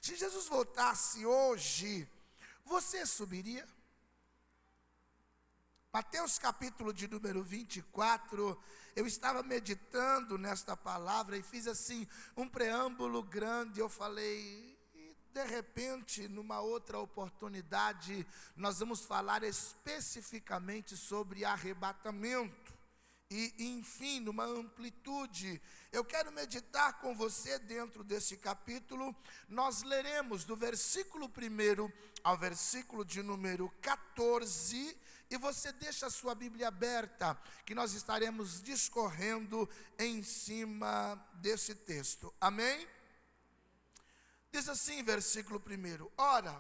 Se Jesus voltasse hoje, você subiria? Mateus capítulo de número 24, eu estava meditando nesta palavra e fiz assim um preâmbulo grande. Eu falei, e de repente, numa outra oportunidade, nós vamos falar especificamente sobre arrebatamento. E enfim, numa amplitude, eu quero meditar com você dentro desse capítulo. Nós leremos do versículo 1 ao versículo de número 14, e você deixa a sua Bíblia aberta, que nós estaremos discorrendo em cima desse texto, amém? Diz assim, versículo 1: Ora,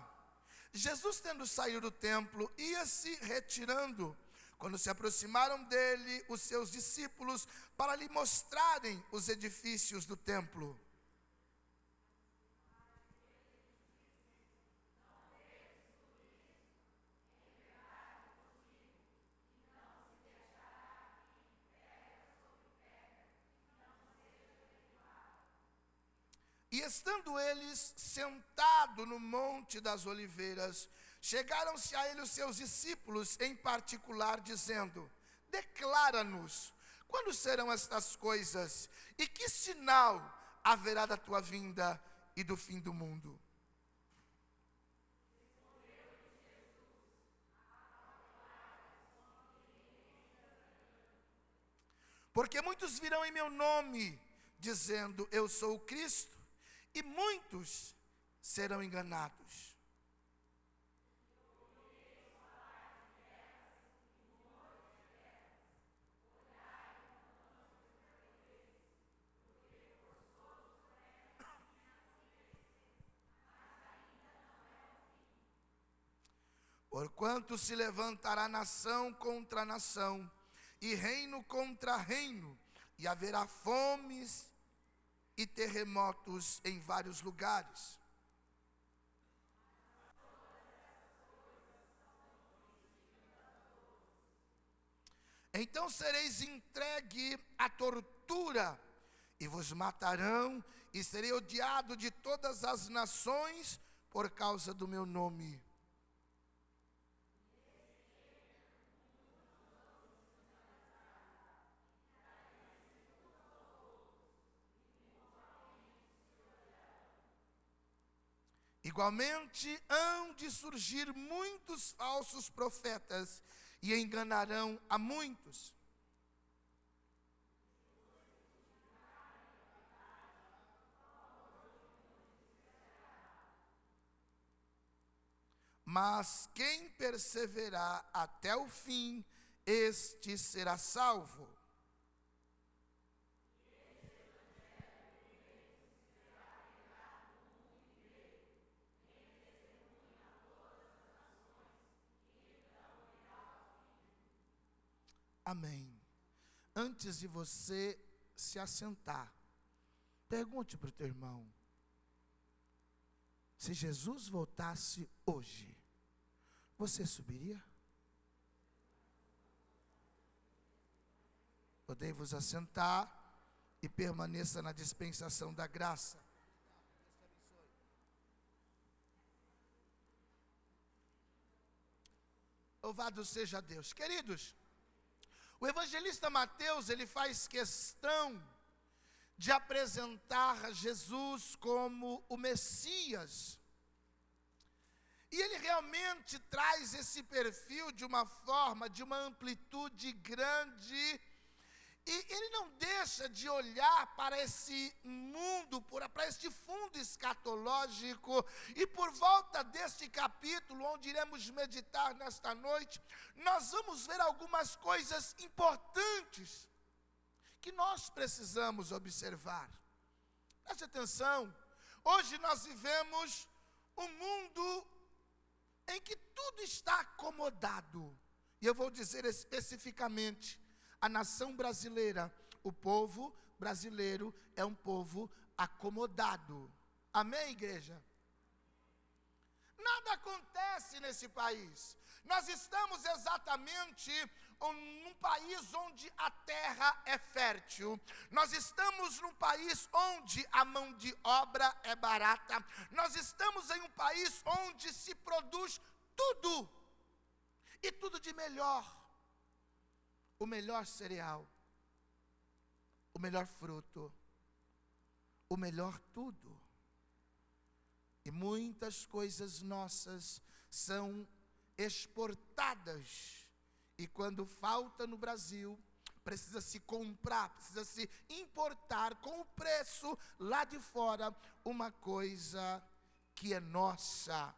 Jesus, tendo saído do templo, ia se retirando, quando se aproximaram dele os seus discípulos para lhe mostrarem os edifícios do templo. E estando eles sentados no Monte das Oliveiras, chegaram-se a ele os seus discípulos em particular, dizendo: Declara-nos, quando serão estas coisas? E que sinal haverá da tua vinda e do fim do mundo? Porque muitos virão em meu nome, dizendo: Eu sou o Cristo, e muitos serão enganados. Porquanto se levantará nação contra nação, e reino contra reino, e haverá fomes e terremotos em vários lugares. Então sereis entregue à tortura, e vos matarão, e serei odiado de todas as nações por causa do meu nome. Igualmente hão de surgir muitos falsos profetas, e enganarão a muitos. Mas quem perseverar até o fim, este será salvo. Amém. Antes de você se assentar, pergunte para o teu irmão: se Jesus voltasse hoje, você subiria? Podei vos assentar e permaneça na dispensação da graça. Louvado seja Deus. Queridos, o evangelista Mateus, ele faz questão de apresentar Jesus como o Messias. E ele realmente traz esse perfil de uma forma, de uma amplitude grande. E ele não deixa de olhar para esse mundo, para este fundo escatológico. E por volta deste capítulo, onde iremos meditar nesta noite, nós vamos ver algumas coisas importantes que nós precisamos observar. Preste atenção, hoje nós vivemos um mundo em que tudo está acomodado. E eu vou dizer especificamente, a nação brasileira, o povo brasileiro é um povo acomodado. Amém, igreja? Nada acontece nesse país. Nós estamos exatamente num país onde a terra é fértil. Nós estamos num país onde a mão de obra é barata. Nós estamos em um país onde se produz tudo, e tudo de melhor. O melhor cereal, o melhor fruto, o melhor tudo. E muitas coisas nossas são exportadas. E quando falta no Brasil, precisa se comprar, precisa se importar com o preço lá de fora, uma coisa que é nossa.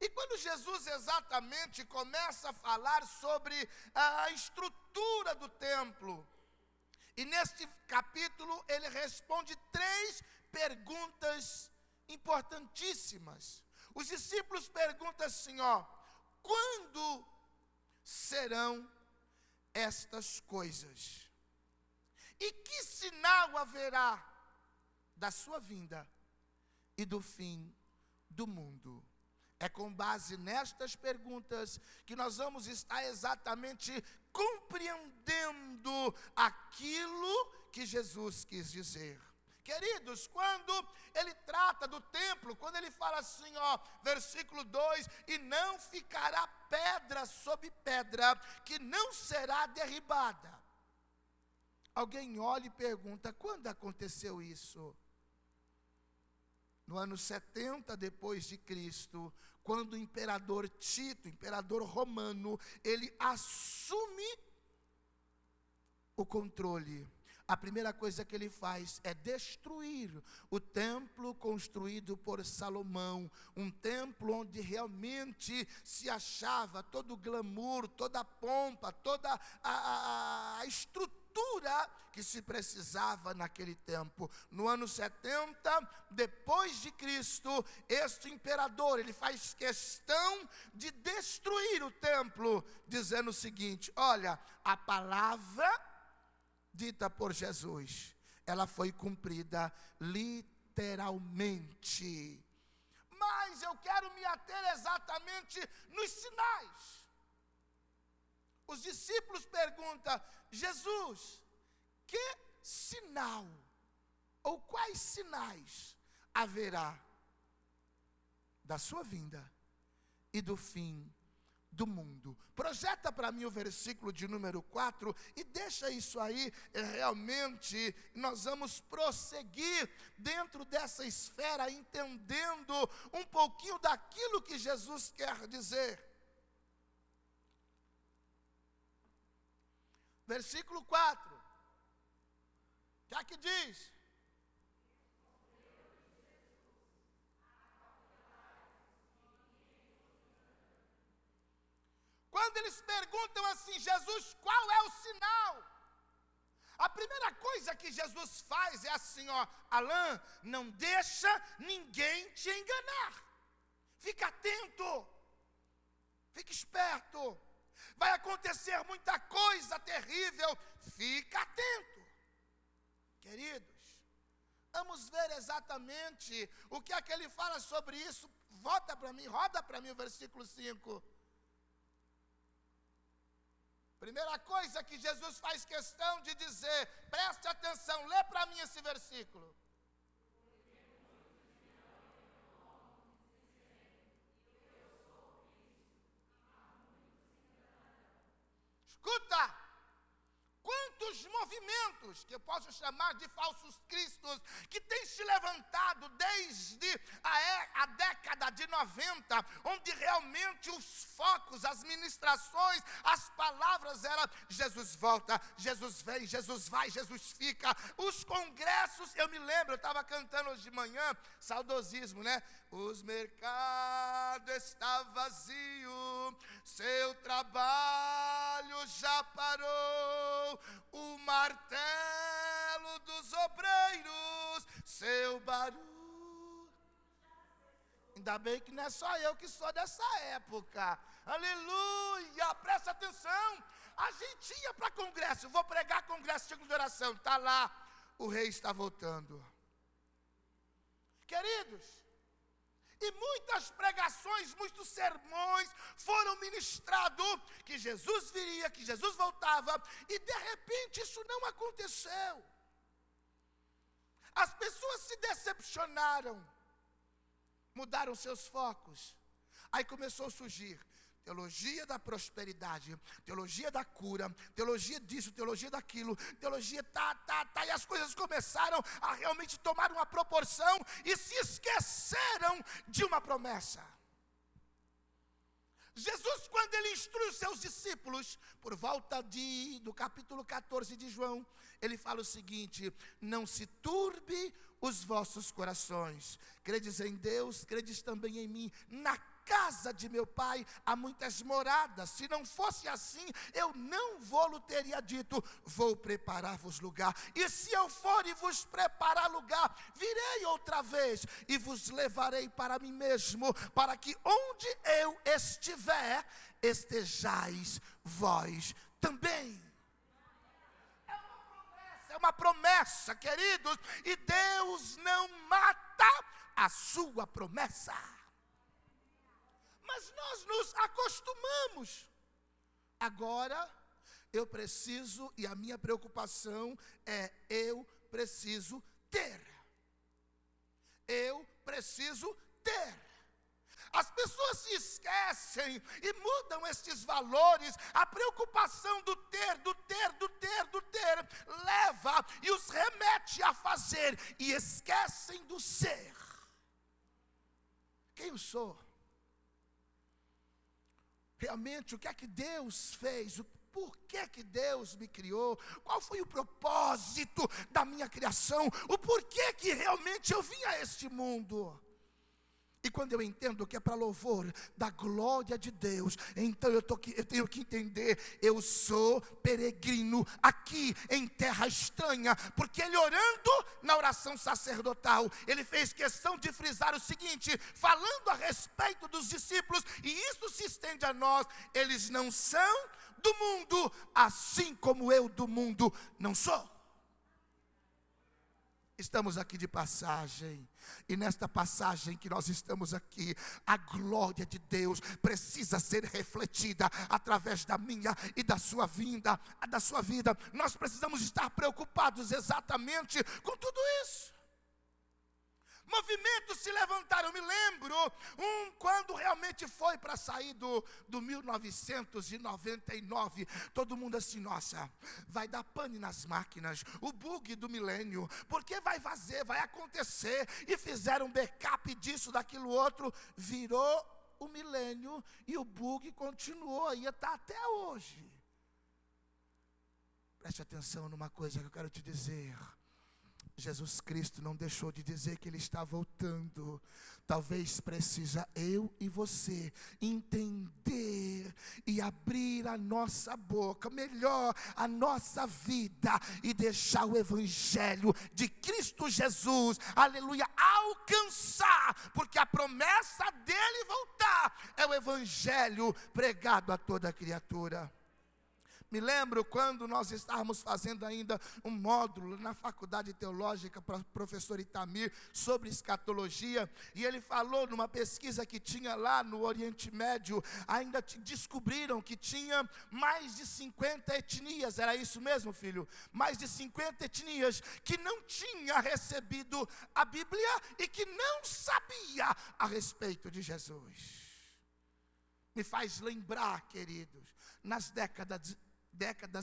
E quando Jesus exatamente começa a falar sobre a estrutura do templo, e neste capítulo ele responde 3 perguntas importantíssimas. Os discípulos perguntam assim, quando serão estas coisas? E que sinal haverá da sua vinda e do fim do mundo? É com base nestas perguntas que nós vamos estar exatamente compreendendo aquilo que Jesus quis dizer. Queridos, quando ele trata do templo, quando ele fala assim, versículo 2, e não ficará pedra sobre pedra, que não será derribada. Alguém olha e pergunta, quando aconteceu isso? No ano 70 depois de Cristo, quando o imperador Tito, imperador romano, ele assume o controle. A primeira coisa que ele faz é destruir o templo construído por Salomão, um templo onde realmente se achava todo o glamour, toda a pompa, toda a estrutura que se precisava naquele tempo. No ano 70 depois de Cristo, este imperador, ele faz questão de destruir o templo, dizendo o seguinte, olha, a palavra dita por Jesus, ela foi cumprida literalmente. Mas eu quero me ater exatamente nos sinais. Os discípulos perguntam, Jesus, que sinal, ou quais sinais haverá da sua vinda e do fim do mundo? Projeta para mim o versículo de número 4 e deixa isso aí, realmente nós vamos prosseguir dentro dessa esfera, entendendo um pouquinho daquilo que Jesus quer dizer. Versículo 4, o que é que diz? Quando eles perguntam assim, Jesus, qual é o sinal? A primeira coisa que Jesus faz é assim, Alain, não deixa ninguém te enganar. Fica atento, fica esperto. Vai acontecer muita coisa terrível, fica atento. Queridos, vamos ver exatamente o que é que ele fala sobre isso. Roda para mim o versículo 5. Primeira coisa que Jesus faz questão de dizer, preste atenção, lê para mim esse versículo. Escuta, quantos movimentos, que eu posso chamar de falsos cristos, que têm se levantado desde a década de 90, onde realmente os focos, as ministrações, as palavras eram Jesus volta, Jesus vem, Jesus vai, Jesus fica. Os congressos, eu me lembro, eu estava cantando hoje de manhã, saudosismo, né? Os mercados estão vazios, seu trabalho já parou, o martelo dos obreiros, seu barulho. Ainda bem que não é só eu que sou dessa época. Aleluia, presta atenção. A gente ia para congresso, vou pregar congresso de oração, está lá, o rei está voltando. Queridos, e muitas pregações, muitos sermões foram ministrados, que Jesus viria, que Jesus voltava, e de repente isso não aconteceu. As pessoas se decepcionaram, mudaram seus focos. Aí começou a surgir teologia da prosperidade, teologia da cura, teologia disso, teologia daquilo, teologia e as coisas começaram a realmente tomar uma proporção e se esqueceram de uma promessa. Jesus, quando ele instrui os seus discípulos, por volta do capítulo 14 de João, ele fala o seguinte: não se turbe os vossos corações, credes em Deus, credes também em mim. Na casa de meu pai há muitas moradas, se não fosse assim, eu não vou-lhe teria dito, vou preparar-vos lugar, e se eu for e vos preparar lugar, virei outra vez, e vos levarei para mim mesmo, para que onde eu estiver, estejais vós também. É uma promessa, queridos, e Deus não mata a sua promessa. Mas nós nos acostumamos. Agora, eu preciso, e a minha preocupação é, eu preciso ter. Eu preciso ter. As pessoas se esquecem e mudam estes valores. A preocupação do ter, leva e os remete a fazer e esquecem do ser. Quem eu sou? Realmente, o que é que Deus fez? Por que Deus me criou? Qual foi o propósito da minha criação? O porquê que realmente eu vim a este mundo? E quando eu entendo que é para louvor da glória de Deus, então eu tenho que entender, eu sou peregrino aqui em terra estranha, porque ele orando na oração sacerdotal, ele fez questão de frisar o seguinte, falando a respeito dos discípulos, e isso se estende a nós, eles não são do mundo, assim como eu do mundo não sou. Estamos aqui de passagem, e nesta passagem que nós estamos aqui, a glória de Deus precisa ser refletida através da minha e da sua vida. Nós precisamos estar preocupados exatamente com tudo isso. Movimentos se levantaram, eu me lembro, quando realmente foi para sair do 1999, todo mundo assim, nossa, vai dar pane nas máquinas, o bug do milênio, porque vai acontecer, e fizeram backup disso, daquilo outro, virou o milênio, e o bug continuou, e está até hoje. Preste atenção numa coisa que eu quero te dizer. Jesus Cristo não deixou de dizer que Ele está voltando. Talvez precisa eu e você entender e abrir a nossa boca, melhor a nossa vida, e deixar o Evangelho de Cristo Jesus, aleluia, alcançar, porque a promessa dele voltar é o Evangelho pregado a toda criatura. Me lembro quando nós estávamos fazendo ainda um módulo na faculdade teológica para o professor Itamir sobre escatologia, e ele falou numa pesquisa que tinha lá no Oriente Médio, ainda descobriram que tinha mais de 50 etnias, era isso mesmo, filho? Mais de 50 etnias que não tinha recebido a Bíblia e que não sabia a respeito de Jesus. Me faz lembrar, queridos, nas décadas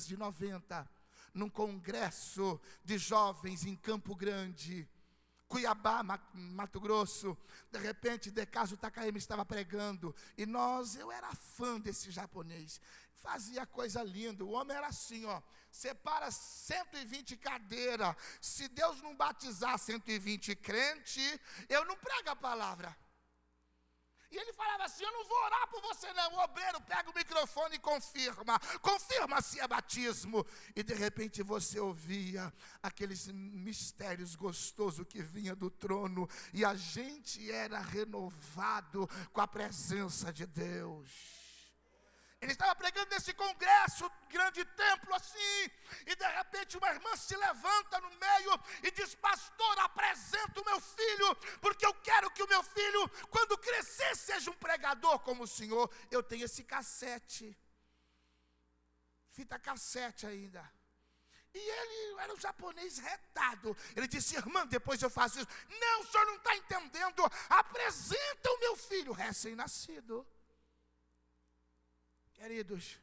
de 90, num congresso de jovens em Campo Grande, Cuiabá, Mato Grosso, de repente Decaso Takayama estava pregando, e eu era fã desse japonês, fazia coisa linda, o homem era assim, separa 120 cadeiras, se Deus não batizar 120 crente, eu não prego a palavra. E ele falava assim, eu não vou orar por você não, o obreiro pega o microfone e confirma se é batismo. E de repente você ouvia aqueles mistérios gostosos que vinha do trono, e a gente era renovado com a presença de Deus. Ele estava pregando nesse congresso, grande templo assim, e de repente uma irmã se levanta no meio e diz: pastor, apresenta o meu filho, porque eu quero que o meu filho, quando crescer, seja um pregador como o senhor. Eu tenho esse cassete, fita cassete ainda. E ele era um japonês retado. Ele disse: irmã, depois eu faço isso. Não, o senhor não está entendendo. Apresenta o meu filho recém-nascido. Queridos,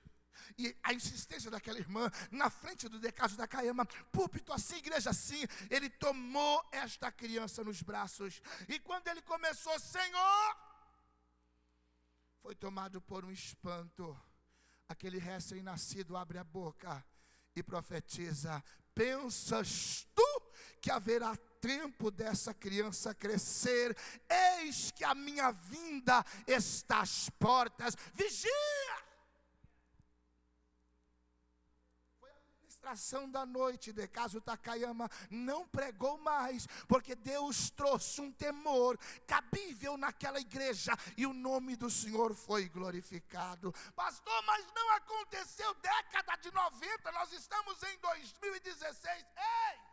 e a insistência daquela irmã, na frente do Decácio da Caiama, púlpito assim, igreja assim, ele tomou esta criança nos braços. E quando ele começou: Senhor, foi tomado por um espanto. Aquele recém-nascido abre a boca e profetiza: pensas tu que haverá tempo dessa criança crescer? Eis que a minha vinda está às portas, vigia. Foi a ministração da noite. Decácio Takayama não pregou mais, porque Deus trouxe um temor cabível naquela igreja, e o nome do Senhor foi glorificado. Pastor, mas não aconteceu década de 90, nós estamos em 2016. Ei!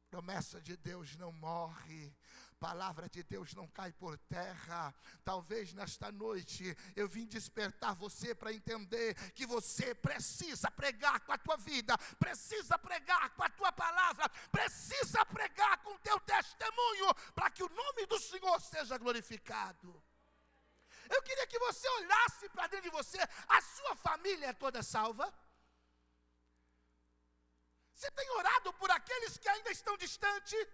Promessa de Deus não morre, palavra de Deus não cai por terra. Talvez nesta noite eu vim despertar você para entender que você precisa pregar com a tua vida, precisa pregar com a tua palavra, precisa pregar com o teu testemunho, para que o nome do Senhor seja glorificado. Eu queria que você olhasse para dentro de você. A sua família é toda salva? Você tem orado por aqueles que ainda estão distantes?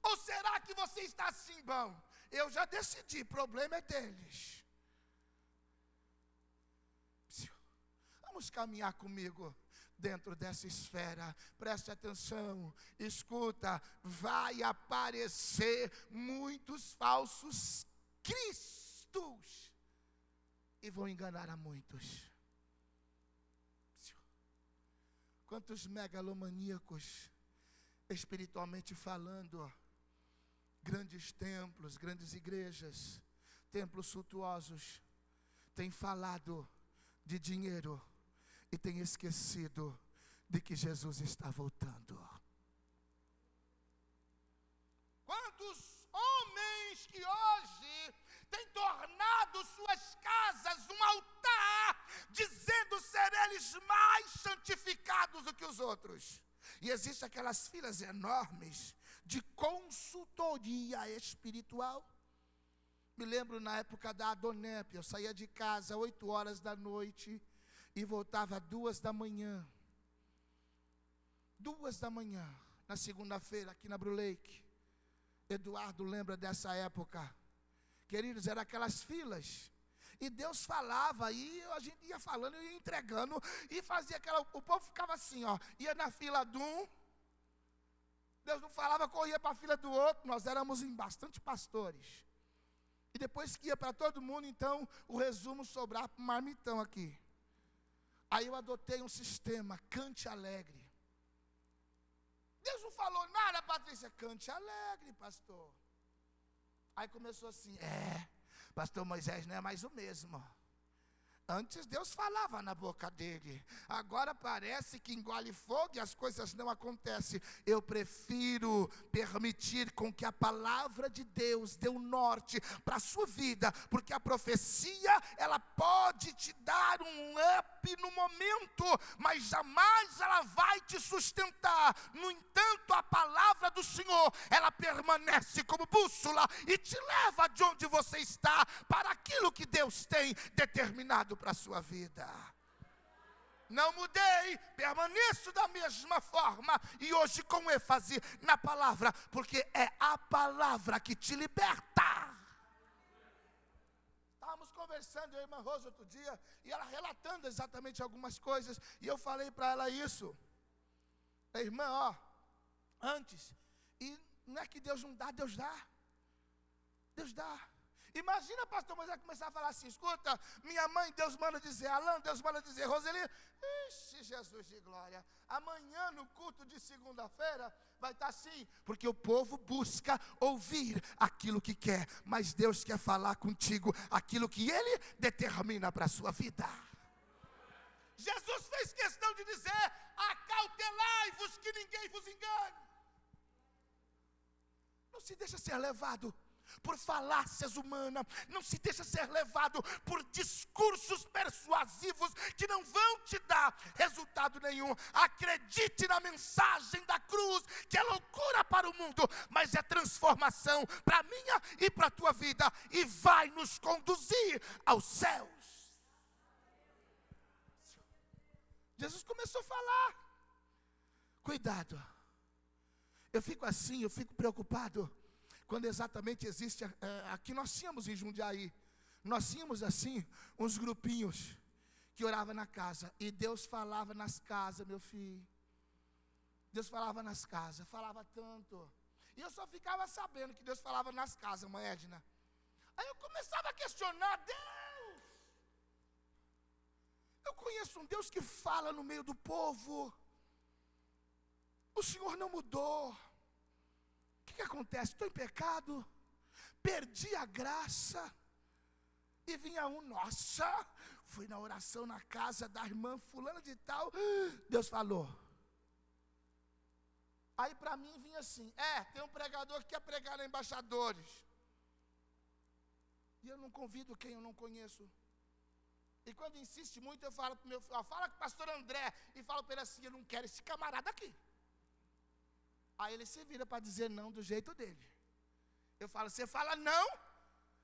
Ou será que você está assim: bom, eu já decidi, problema é deles? Vamos caminhar comigo dentro dessa esfera. Preste atenção, escuta. Vai aparecer muitos falsos cristos e vão enganar a muitos. Quantos megalomaníacos, espiritualmente falando, grandes templos, grandes igrejas, templos suntuosos, têm falado de dinheiro e têm esquecido de que Jesus está voltando. Quantos homens que hoje têm tornado suas casas um altar, dizendo ser eles mais santificados do que os outros. E existem aquelas filas enormes de consultoria espiritual. Me lembro na época da Adonep, eu saía de casa 8 horas da noite e voltava 2 da manhã. 2 da manhã, na segunda-feira, aqui na Brulake. Eduardo lembra dessa época. Queridos, eram aquelas filas. E Deus falava, e a gente ia falando, ia entregando, e fazia aquela... O povo ficava assim, ó, ia na fila de um, Deus não falava, corria para a fila do outro. Nós éramos em bastante pastores. E depois que ia para todo mundo, então, o resumo sobrava para o marmitão aqui. Aí eu adotei um sistema: cante alegre. Deus não falou nada, Patrícia. Cante alegre, pastor. Aí começou assim: pastor Moisés não é mais o mesmo. Antes Deus falava na boca dele, agora parece que engole fogo e as coisas não acontecem. Eu prefiro permitir com que a palavra de Deus dê um norte para a sua vida, porque a profecia, ela pode te dar um up no momento, mas jamais ela vai te sustentar. No entanto, a palavra do Senhor, ela permanece como bússola e te leva de onde você está para aquilo que Deus tem determinado para a sua vida. Não mudei, permaneço da mesma forma, e hoje com ênfase na palavra, porque é a palavra que te liberta. Estávamos conversando, eu e a irmã Rosa outro dia, e ela relatando exatamente algumas coisas, e eu falei para ela isso: irmã, ó, antes, e não é que Deus não dá, Deus dá. Deus dá. Imagina, pastor Moisés começar a falar assim: escuta, minha mãe, Deus manda dizer, Alain, Deus manda dizer, Roseli. Ixi, Jesus de glória. Amanhã no culto de segunda-feira vai estar assim, porque o povo busca ouvir aquilo que quer, mas Deus quer falar contigo aquilo que Ele determina para a sua vida. Jesus fez questão de dizer: acautelai-vos que ninguém vos engane. Não se deixa ser levado por falácias humanas, não se deixa ser levado por discursos persuasivos que não vão te dar resultado nenhum. Acredite na mensagem da cruz, que é loucura para o mundo, mas é transformação para a minha e para a tua vida, e vai nos conduzir aos céus. Jesus começou a falar: cuidado. Eu fico assim, eu fico preocupado quando exatamente existe, aqui nós tínhamos em Jundiaí, nós tínhamos assim, uns grupinhos, que oravam na casa, e Deus falava nas casas, meu filho, Deus falava nas casas, falava tanto, e eu só ficava sabendo que Deus falava nas casas, mãe Edna. Aí eu começava a questionar: Deus, eu conheço um Deus que fala no meio do povo, o Senhor não mudou. O que acontece? Estou em pecado, perdi a graça. E vinha um: nossa, fui na oração na casa da irmã fulana de tal, Deus falou. Aí para mim vinha assim: tem um pregador que quer pregar na Embaixadores, e eu não convido quem eu não conheço. E quando insiste muito, eu falo para o meu filho: fala com o pastor André, e falo para ele assim: eu não quero esse camarada aqui. Aí ele se vira para dizer não do jeito dele. Eu falo: você fala não,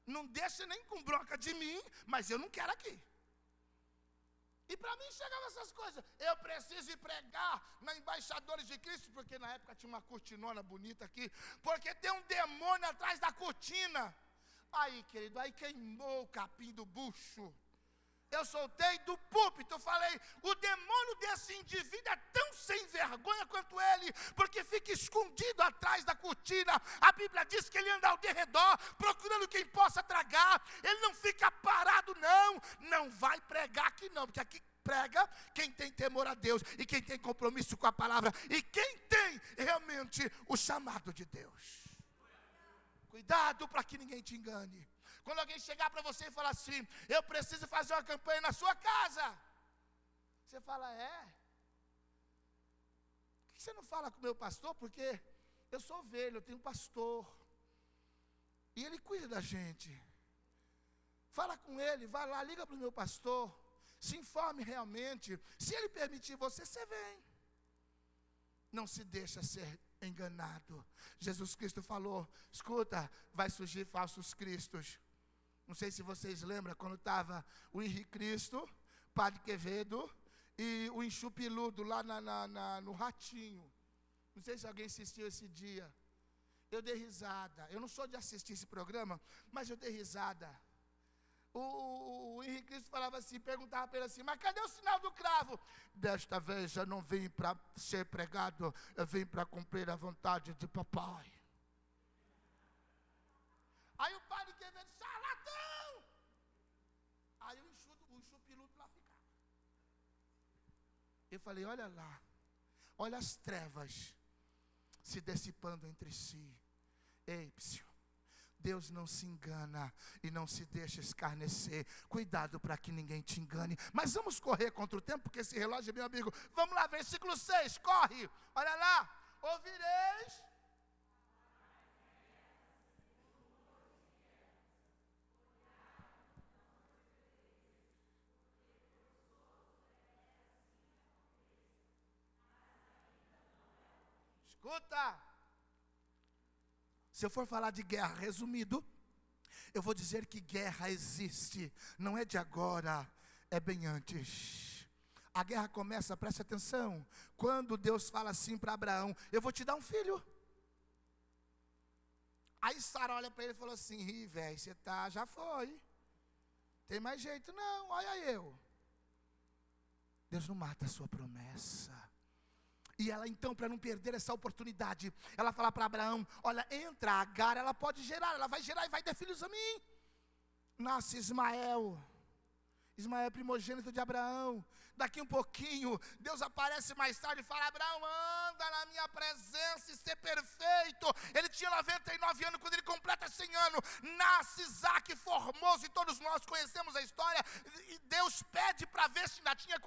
não deixa nem com bronca de mim, mas eu não quero aqui. E para mim chegavam essas coisas: eu preciso ir pregar na Embaixadores de Cristo, porque na época tinha uma cortinona bonita aqui, porque tem um demônio atrás da cortina. Aí, querido, aí queimou o capim do bucho. Eu soltei do púlpito, falei: o demônio desse indivíduo é tão sem vergonha quanto ele, porque fica escondido atrás da cortina. A Bíblia diz que ele anda ao derredor, procurando quem possa tragar. Ele não fica parado, não vai pregar aqui não, porque aqui prega quem tem temor a Deus, e quem tem compromisso com a palavra, e quem tem realmente o chamado de Deus. Cuidado para que ninguém te engane. Quando alguém chegar para você e falar assim: eu preciso fazer uma campanha na sua casa, você fala: por que você não fala com o meu pastor? Porque eu sou ovelha, eu tenho um pastor, e ele cuida da gente. Fala com ele, vai lá, liga para o meu pastor, se informe realmente. Se ele permitir você vem. Não se deixa ser enganado. Jesus Cristo falou: escuta, vai surgir falsos cristos. Não sei se vocês lembram quando estava o Henrique Cristo, Padre Quevedo e o Enxupiludo lá no Ratinho. Não sei se alguém assistiu esse dia. Eu dei risada. Eu não sou de assistir esse programa, mas eu dei risada. O Henrique Cristo falava assim, perguntava para ele assim: mas cadê o sinal do cravo? Desta vez eu não vim para ser pregado, eu vim para cumprir a vontade de papai. Aí o Padre Quevedo: charlatão! Aí o enxupiludo lá ficava. Eu falei: olha lá, olha as trevas se dissipando entre si. Ei, psiu, Deus não se engana e não se deixa escarnecer. Cuidado para que ninguém te engane. Mas vamos correr contra o tempo, porque esse relógio é meu amigo. Vamos lá, versículo 6, corre. Olha lá: ouvireis. Escuta. Se eu for falar de guerra, resumido, eu vou dizer que guerra existe, não é de agora, é bem antes. A guerra começa, preste atenção, quando Deus fala assim para Abraão: eu vou te dar um filho. Aí Sara olha para ele e falou assim: ih, velho, você já foi, tem mais jeito não, olha eu. Deus não mata a sua promessa. E ela então, para não perder essa oportunidade, ela fala para Abraão: olha, entra, Agar, ela pode gerar, ela vai gerar e vai dar filhos a mim. nasce Ismael. Ismael é primogênito de Abraão. Daqui um pouquinho, Deus aparece mais tarde e fala: Abraão, anda na minha presença e ser perfeito. Ele tinha 99 anos quando ele completa 100 anos. Nasce Isaac formoso, e todos nós conhecemos a história. E Deus pede para ver se ainda tinha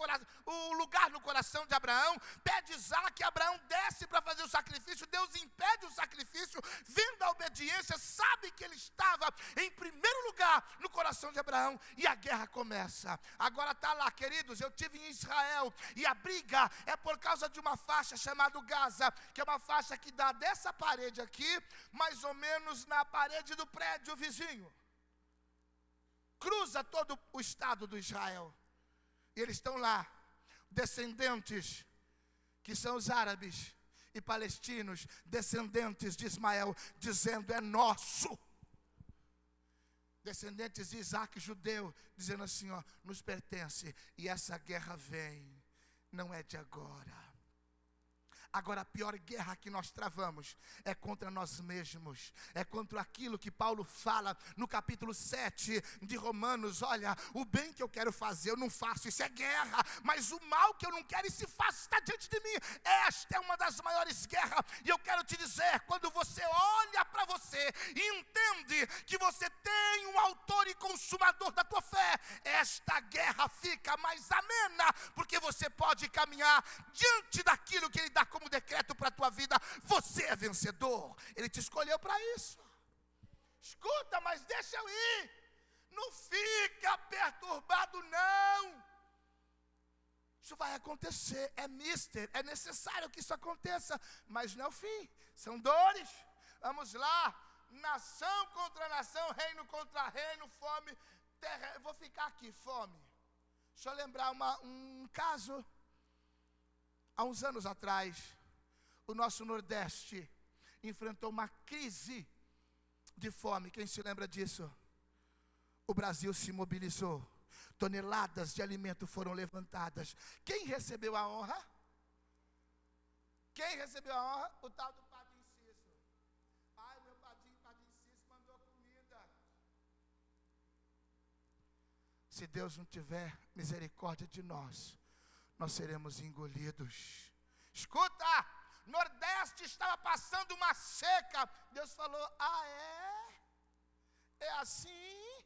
o lugar no coração de Abraão. Pede Isaac, Abraão desce para fazer o sacrifício. Deus impede o sacrifício, vendo a obediência, sabe que ele estava em primeiro lugar no coração de Abraão. E a guerra começa. Agora está lá, queridos, eu tive em Israel, e a briga é por causa de uma faixa chamada Gaza, que é uma faixa que dá dessa parede aqui, mais ou menos na parede do prédio vizinho, cruza todo o estado do Israel, e eles estão lá, descendentes, que são os árabes e palestinos, descendentes de Ismael, dizendo: é nosso. Descendentes de Isaac, judeu, dizendo assim: ó, nos pertence. E essa guerra vem, não é de agora. Agora, a pior guerra que nós travamos é contra nós mesmos. É contra aquilo que Paulo fala no capítulo 7 de Romanos. Olha, o bem que eu quero fazer eu não faço, isso é guerra. Mas o mal que eu não quero, esse faço, está diante de mim. Esta é uma das maiores guerras. E eu quero te dizer, quando você olha para você e entende que você tem um autor e consumador da tua fé, esta guerra fica mais amena, porque você pode caminhar diante daquilo que ele dá como decreto para a tua vida. Você é vencedor, ele te escolheu para isso. Escuta, mas deixa eu ir, não fica perturbado não, isso vai acontecer, é necessário que isso aconteça, mas não é o fim, são dores. Vamos lá, nação contra nação, reino contra reino, fome, terra. Eu vou ficar aqui, fome. Deixa eu lembrar um caso. Há uns anos atrás, o nosso Nordeste enfrentou uma crise de fome. Quem se lembra disso? O Brasil se mobilizou. Toneladas de alimento foram levantadas. Quem recebeu a honra? Quem recebeu a honra? O tal do Padre Inciso. Ai, meu Padre Inciso mandou comida. Se Deus não tiver misericórdia de nós, nós seremos engolidos. Escuta, Nordeste estava passando uma seca. Deus falou: ah, é assim?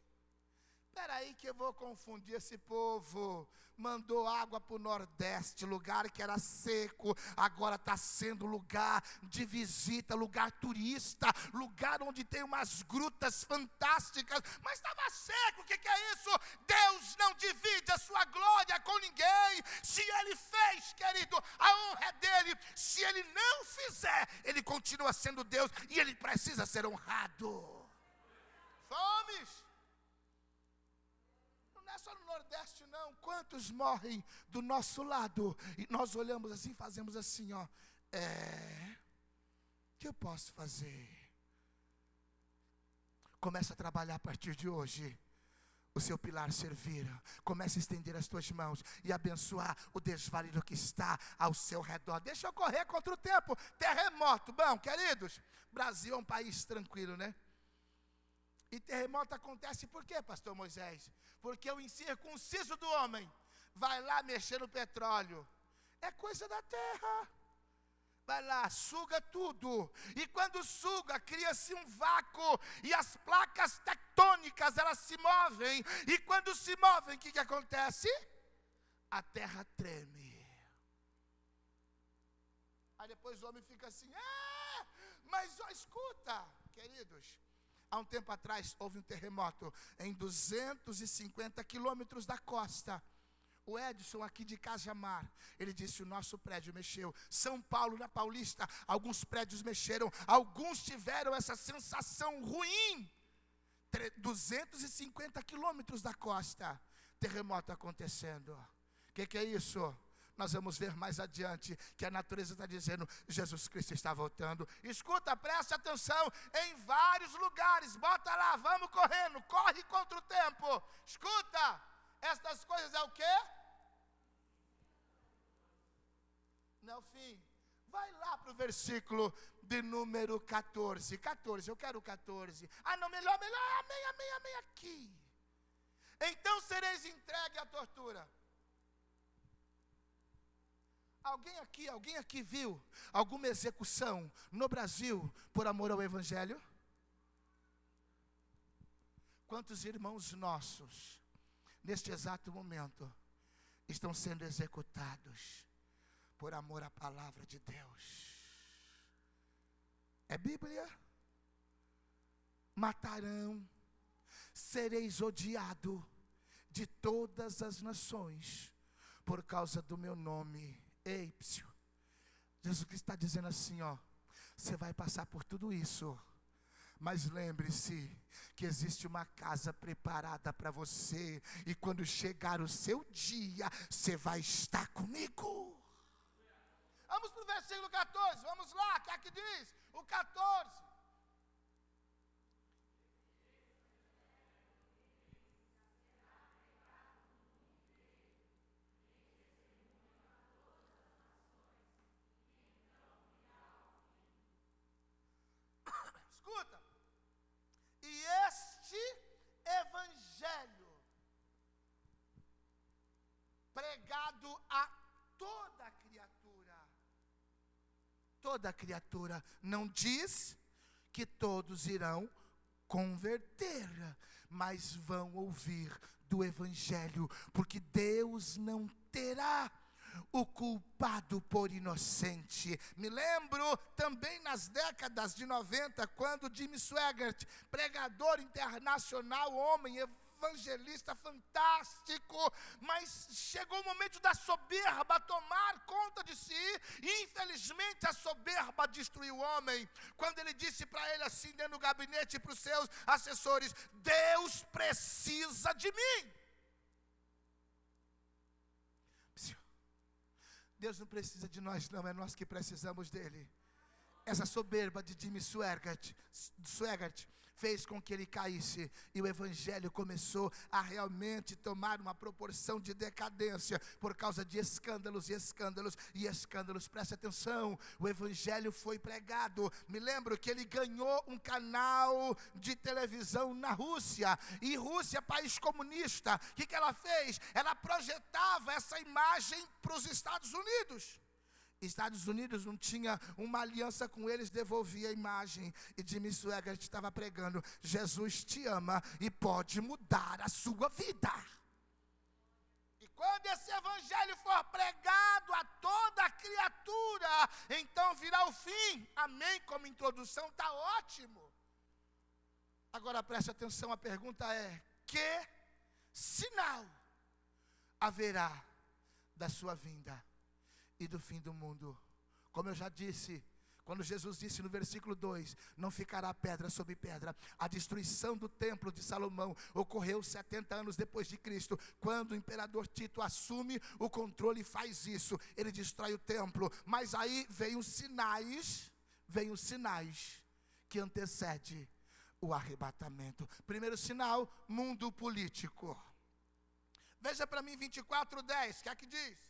Espera aí que eu vou confundir esse povo. Mandou água para o Nordeste, lugar que era seco, agora está sendo lugar de visita, lugar turista, lugar onde tem umas grutas fantásticas, mas estava seco. O que é isso? Deus não divide a sua glória com ninguém. Se Ele fez, querido, a honra é dele. Se Ele não fizer, Ele continua sendo Deus e Ele precisa ser honrado. Fomes. Não é só no Nordeste não, quantos morrem do nosso lado, e nós olhamos assim, fazemos assim, ó, o que eu posso fazer? Começa a trabalhar a partir de hoje, o seu pilar servir, comece a estender as tuas mãos e abençoar o desvalido que está ao seu redor. Deixa eu correr contra o tempo. Terremoto, bom, queridos, Brasil é um país tranquilo, né? E terremoto acontece por quê, pastor Moisés? Porque o incircunciso do homem vai lá mexer no petróleo. É coisa da terra. Vai lá, suga tudo. E quando suga, cria-se um vácuo. E as placas tectônicas, elas se movem. E quando se movem, o que acontece? A terra treme. Aí depois o homem fica assim: mas ó, escuta, queridos. Há um tempo atrás, houve um terremoto em 250 quilômetros da costa. O Edson, aqui de Cajamar, ele disse: o nosso prédio mexeu. São Paulo, na Paulista, alguns prédios mexeram. Alguns tiveram essa sensação ruim. 250 quilômetros da costa, terremoto acontecendo. O que é isso? Nós vamos ver mais adiante que a natureza está dizendo: Jesus Cristo está voltando. Escuta, preste atenção, em vários lugares, bota lá, vamos correndo, corre contra o tempo. Escuta, estas coisas é o quê? Não é o fim. Vai lá para o versículo de número 14. 14, eu quero 14. Ah não, melhor, amém aqui. então sereis entregue à tortura. Alguém aqui viu alguma execução no Brasil por amor ao Evangelho? Quantos irmãos nossos, neste exato momento, estão sendo executados por amor à palavra de Deus? É Bíblia? Matarão, sereis odiado de todas as nações por causa do meu nome. Ei, psiu. Jesus Cristo está dizendo assim, ó, você vai passar por tudo isso, mas lembre-se que existe uma casa preparada para você, e quando chegar o seu dia, você vai estar comigo. Vamos para o versículo 14, vamos lá, o que é que diz? O 14. Escuta, e este evangelho pregado a toda criatura, não diz que todos irão converter, mas vão ouvir do evangelho, porque Deus não terá o culpado por inocente. Me lembro também nas décadas de 90, quando Jimmy Swaggart, pregador internacional, homem evangelista fantástico, mas chegou o momento da soberba tomar conta de si, e infelizmente a soberba destruiu o homem, quando ele disse para ele assim, dentro do gabinete, para os seus assessores: Deus precisa de mim. Deus não precisa de nós não, é nós que precisamos dele. Essa soberba de Jimmy Swaggart fez com que ele caísse, e o evangelho começou a realmente tomar uma proporção de decadência, por causa de escândalos. Preste atenção, o evangelho foi pregado. Me lembro que ele ganhou um canal de televisão na Rússia, e Rússia, país comunista, o que ela fez? Ela projetava essa imagem para os Estados Unidos. Estados Unidos não tinha uma aliança com eles, devolvia a imagem. E Jimmy Swaggart estava pregando: Jesus te ama e pode mudar a sua vida. E quando esse evangelho for pregado a toda a criatura, então virá o fim. Amém? Como introdução está ótimo. Agora preste atenção, a pergunta é: que sinal haverá da sua vinda e do fim do mundo? Como eu já disse, quando Jesus disse no versículo 2, não ficará pedra sobre pedra. A destruição do templo de Salomão ocorreu 70 anos depois de Cristo. Quando o imperador Tito assume o controle e faz isso, ele destrói o templo. Mas aí vem os sinais que antecedem o arrebatamento. Primeiro sinal, mundo político. Veja para mim 24:10, o que é que diz?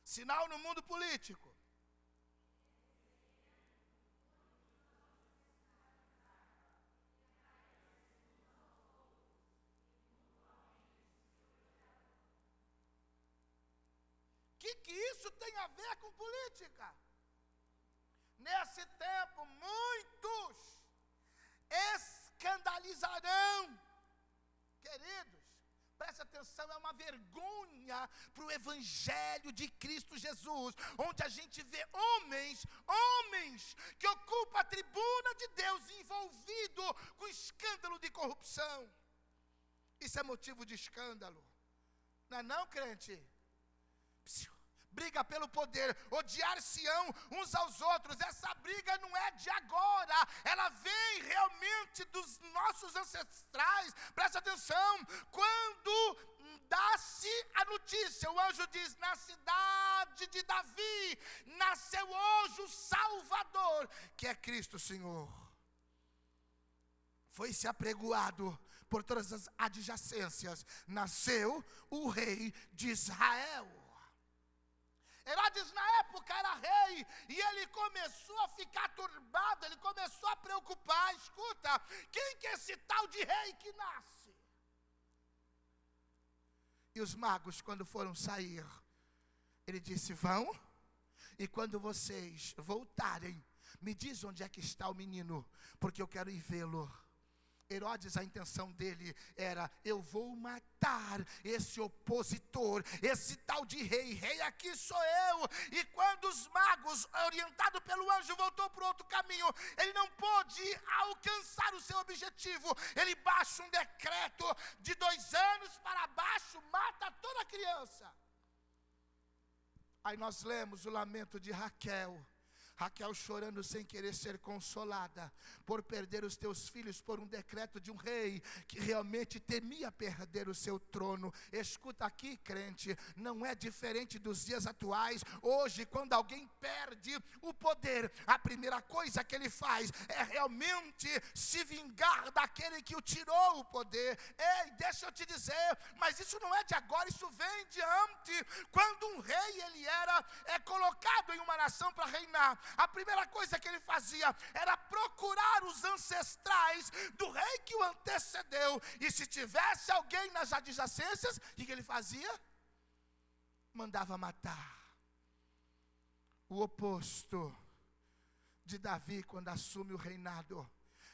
Sinal no mundo político. Que isso tem a ver com política? Nesse tempo, muitos escandalizarão. Queridos, preste atenção, é uma vergonha para o evangelho de Cristo Jesus, onde a gente vê homens que ocupam a tribuna de Deus, envolvido com escândalo de corrupção. Isso é motivo de escândalo, não é não, crente? Briga pelo poder, odiar-se-ão uns aos outros. Essa briga não é de agora, ela vem realmente dos nossos ancestrais. Presta atenção, quando dá-se a notícia, o anjo diz: na cidade de Davi nasceu hoje o Salvador, que é Cristo Senhor. Foi-se apregoado por todas as adjacências, nasceu o rei de Israel. Herodes na época era rei, e ele começou a ficar turbado, ele começou a preocupar. Escuta, quem que é esse tal de rei que nasce? E os magos, quando foram sair, ele disse: vão, e quando vocês voltarem, me diz onde é que está o menino, porque eu quero ir vê-lo. Herodes, a intenção dele era: eu vou matar esse opositor, esse tal de rei aqui sou eu. E quando os magos, orientado pelo anjo, voltou para o outro caminho, ele não pôde alcançar o seu objetivo. Ele baixa um decreto de 2 anos para baixo, mata toda a criança. Aí nós lemos o lamento de Raquel. Raquel chorando sem querer ser consolada por perder os teus filhos por um decreto de um rei que realmente temia perder o seu trono. Escuta aqui, crente, não é diferente dos dias atuais. Hoje, quando alguém perde o poder, a primeira coisa que ele faz é realmente se vingar daquele que o tirou o poder. Ei, deixa eu te dizer, mas isso não é de agora, isso vem de antes. Quando um rei ele era colocado em uma nação para reinar, a primeira coisa que ele fazia era procurar os ancestrais do rei que o antecedeu. E se tivesse alguém nas adjacências, o que ele fazia? Mandava matar. O oposto de Davi quando assume o reinado.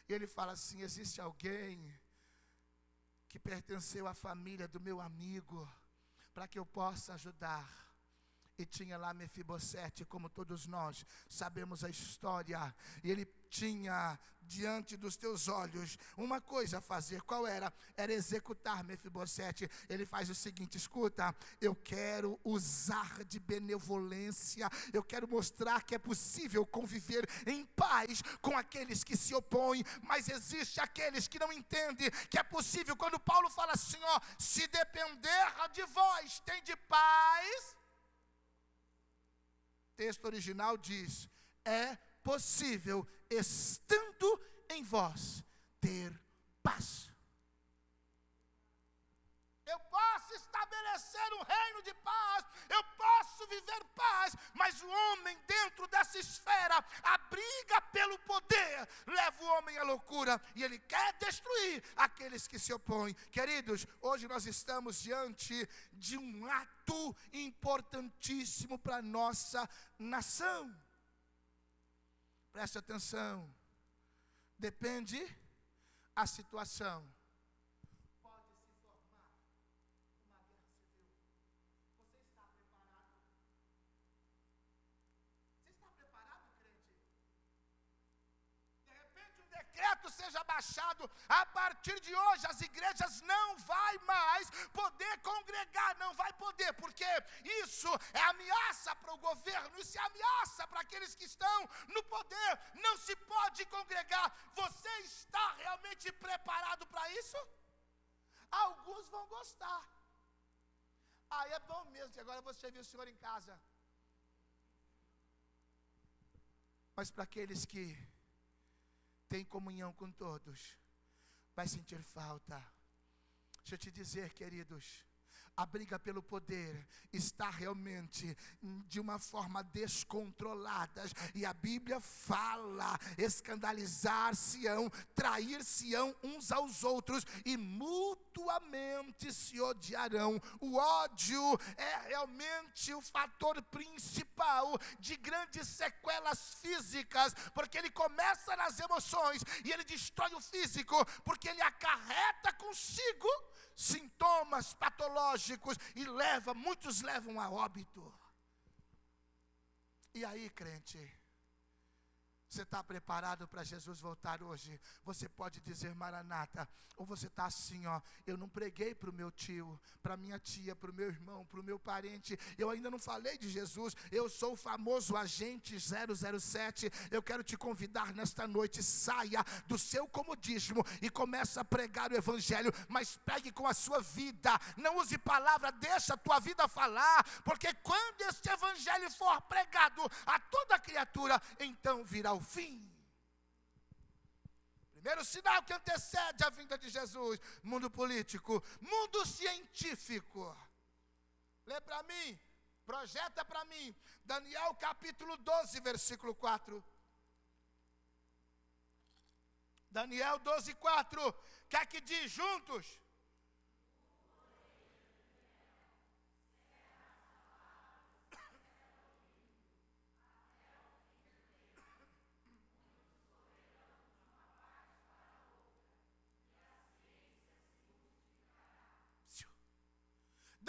E ele fala assim: existe alguém que pertenceu à família do meu amigo, para que eu possa ajudar. E tinha lá Mefibosete, como todos nós sabemos a história. E ele tinha diante dos teus olhos uma coisa a fazer. Qual era? Era executar Mefibosete. Ele faz o seguinte: escuta, eu quero usar de benevolência, eu quero mostrar que é possível conviver em paz com aqueles que se opõem, mas existe aqueles que não entendem que é possível. Quando Paulo fala assim, ó, se depender de vós, tem de paz. O texto original diz: é possível, estando em vós, ter paz. Eu posso estabelecer um reino de paz, eu posso viver paz, mas o homem dentro dessa esfera, a briga pelo poder, leva o homem à loucura, e ele quer destruir aqueles que se opõem. Queridos, hoje nós estamos diante de um ato importantíssimo para a nossa nação. Preste atenção, depende a situação. Seja baixado, a partir de hoje as igrejas não vai mais poder congregar, não vai poder, porque isso é ameaça para o governo, isso é ameaça para aqueles que estão no poder, não se pode congregar. Você está realmente preparado para isso? Alguns vão gostar. Aí é bom mesmo, que agora você viu o Senhor em casa. Mas para aqueles que tem comunhão com todos, vai sentir falta. Deixa eu te dizer, queridos, a briga pelo poder está realmente de uma forma descontrolada. E a Bíblia fala: escandalizar Sião, trair Sião uns aos outros, e mutuamente se odiarão. O ódio é realmente o fator principal de grandes sequelas físicas, porque ele começa nas emoções e ele destrói o físico, porque ele acarreta consigo sintomas patológicos e muitos levam a óbito. E aí, crente, você está preparado para Jesus voltar hoje? Você pode dizer Maranata, ou você está assim, ó: eu não preguei para o meu tio, para minha tia, para o meu irmão, para o meu parente, eu ainda não falei de Jesus, eu sou o famoso agente 007. Eu quero te convidar nesta noite: saia do seu comodismo e comece a pregar o evangelho, mas pregue com a sua vida, não use palavra, deixa a tua vida falar, porque quando este evangelho for pregado a toda criatura, então virá o fim. Primeiro sinal que antecede a vinda de Jesus: mundo político, mundo científico. Lê para mim, Projeta para mim, Daniel capítulo 12, versículo 4. Daniel 12, 4. Quer que diz juntos?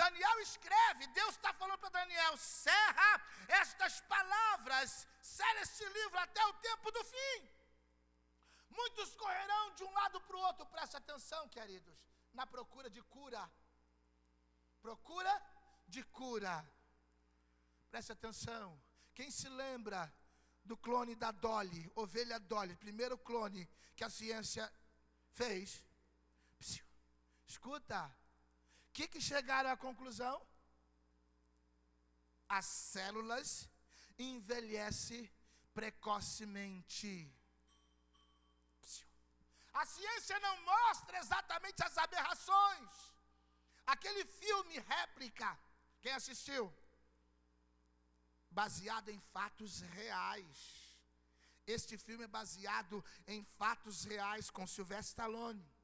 Daniel escreve, Deus está falando para Daniel, cerra estas palavras, cerra esse livro até o tempo do fim. Muitos correrão de um lado para o outro, preste atenção, queridos, na procura de cura. Procura de cura. Preste atenção. Quem se lembra do clone da Dolly, ovelha Dolly, primeiro clone que a ciência fez? Escuta. O que chegaram à conclusão? As células envelhecem precocemente. A ciência não mostra exatamente as aberrações. Aquele filme Réplica, quem assistiu? Baseado em fatos reais. Este filme é baseado em fatos reais com Sylvester Stallone.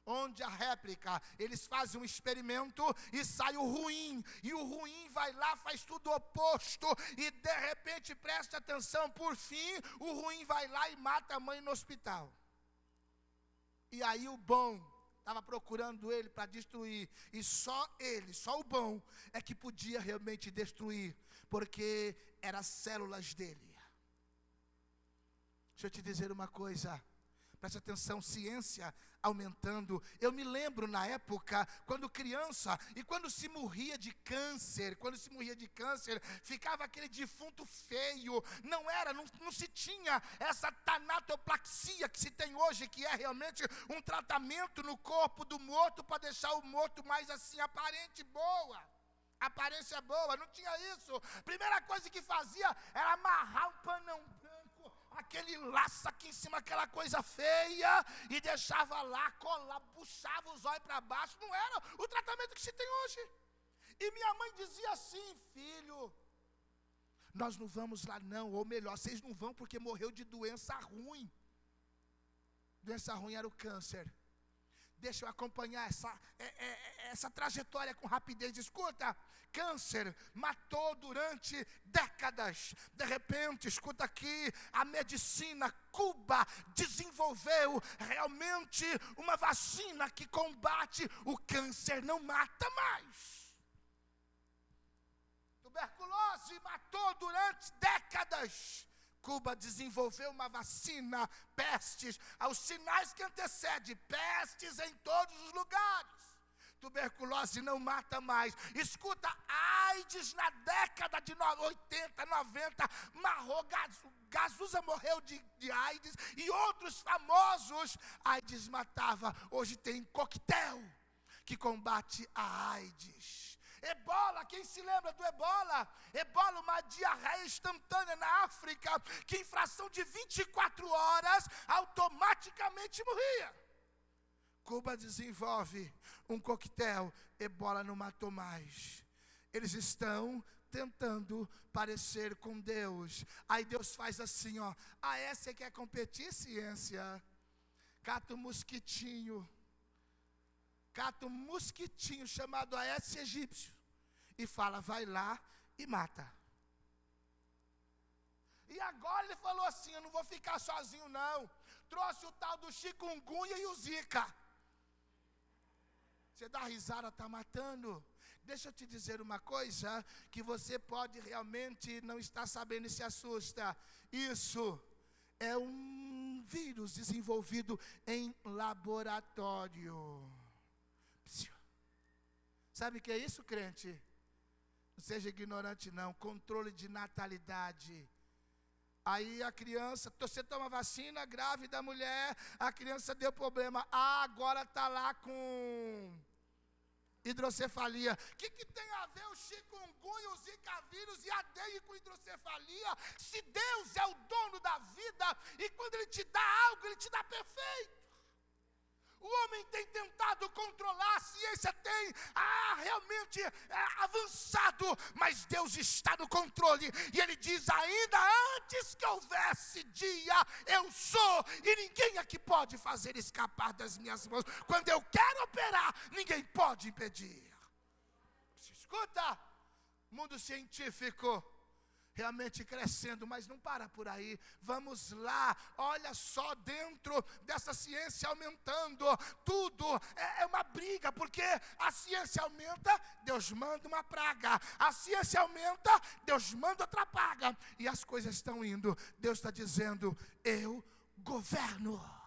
Onde a réplica, eles fazem um experimento e sai o ruim. E o ruim vai lá, faz tudo oposto. E de repente, preste atenção, por fim, o ruim vai lá e mata a mãe no hospital. E aí o bom estava procurando ele para destruir. E só ele, só o bom, é que podia realmente destruir. Porque eram as células dele. Deixa eu te dizer uma coisa. Preste atenção, ciência aumentando. Eu me lembro na época, quando criança, e quando se morria de câncer, ficava aquele defunto feio. Não se tinha essa tanatoplaxia que se tem hoje, que é realmente um tratamento no corpo do morto para deixar o morto mais assim, aparência boa, não tinha isso. Primeira coisa que fazia era amarrar um panão branco, aquele laço aqui em cima, aquela coisa feia, e deixava lá, colar, puxava os olhos para baixo. Não era o tratamento que se tem hoje. E minha mãe dizia assim: filho, nós não vamos lá não, ou melhor, vocês não vão porque morreu de doença ruim. Doença ruim era o câncer. Deixa eu acompanhar essa trajetória com rapidez. Escuta, câncer matou durante décadas. De repente, escuta aqui, a medicina, Cuba desenvolveu realmente uma vacina que combate o câncer, não mata mais. Tuberculose matou durante décadas. Cuba desenvolveu uma vacina, pestes, aos sinais que antecedem, pestes em todos os lugares. Tuberculose não mata mais. Escuta, AIDS na década de 80, 90, Gazusa morreu de AIDS e outros famosos, AIDS matava. Hoje tem coquetel que combate a AIDS. Ebola, quem se lembra do Ebola? Ebola, uma diarreia instantânea na África, que em fração de 24 horas, automaticamente morria. Cuba desenvolve um coquetel, Ebola não matou mais. Eles estão tentando parecer com Deus. Aí Deus faz assim, ó: você quer competir, ciência? Cata um mosquitinho chamado Aedes aegypti e fala: vai lá e mata. E agora ele falou assim: eu não vou ficar sozinho não. Trouxe o tal do chikungunya e o zika. Você dá risada, está matando. Deixa eu te dizer uma coisa, que você pode realmente não estar sabendo e se assusta. Isso é um vírus desenvolvido em laboratório. Sabe o que é isso, crente? Não seja ignorante não. Controle de natalidade. Aí a criança, você toma vacina, grávida a mulher, a criança deu problema. Agora está lá com hidrocefalia. O que tem a ver o chikungunya, o zika vírus e a dengue com hidrocefalia? Se Deus é o dono da vida, e quando Ele te dá algo, Ele te dá perfeito. O homem tem tentado controlar, a ciência tem realmente avançado, mas Deus está no controle. E Ele diz, ainda antes que houvesse dia, eu sou, e ninguém aqui pode fazer escapar das minhas mãos. Quando eu quero operar, ninguém pode impedir. Escuta, mundo científico realmente crescendo, mas não para por aí. Vamos lá, olha só, dentro dessa ciência aumentando, tudo é uma briga, porque a ciência aumenta, Deus manda uma praga, a ciência aumenta, Deus manda outra praga, e as coisas estão indo. Deus está dizendo, eu governo.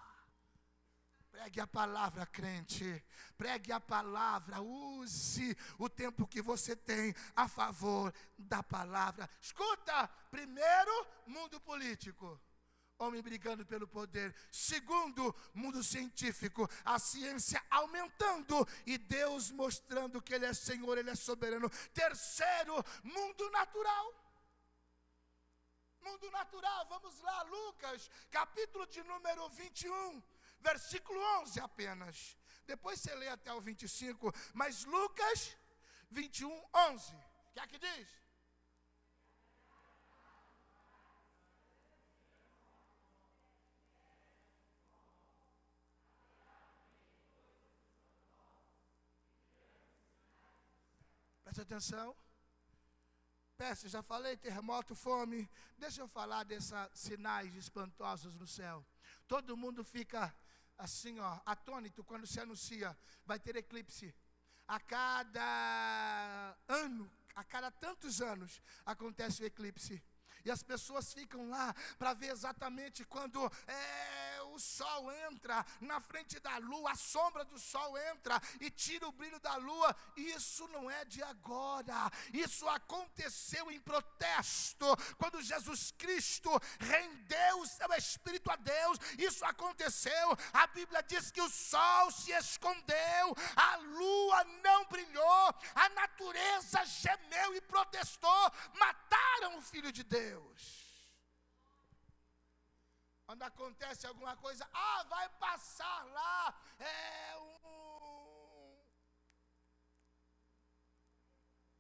Pregue a palavra, crente. Pregue a palavra. Use o tempo que você tem a favor da palavra. Escuta, primeiro, mundo político. Homem brigando pelo poder. Segundo, mundo científico. A ciência aumentando e Deus mostrando que Ele é Senhor, Ele é soberano. Terceiro, mundo natural. Mundo natural, vamos lá, Lucas, capítulo de número 21. Versículo 11 apenas. Depois você lê até o 25. Mas Lucas 21, 11. O que é que diz? Preste atenção. Peste, já falei, terremoto, fome. Deixa eu falar desses sinais espantosos no céu. Todo mundo fica assim, atônito quando se anuncia, vai ter eclipse. A cada ano, a cada tantos anos, acontece o eclipse. E as pessoas ficam lá para ver exatamente quando o sol entra na frente da lua, a sombra do sol entra e tira o brilho da lua. Isso não é de agora, isso aconteceu em protesto, quando Jesus Cristo rendeu o seu Espírito a Deus. Isso aconteceu, a Bíblia diz que o sol se escondeu, a lua não brilhou, a natureza gemeu e protestou, mataram o Filho de Deus. Quando acontece alguma coisa, vai passar lá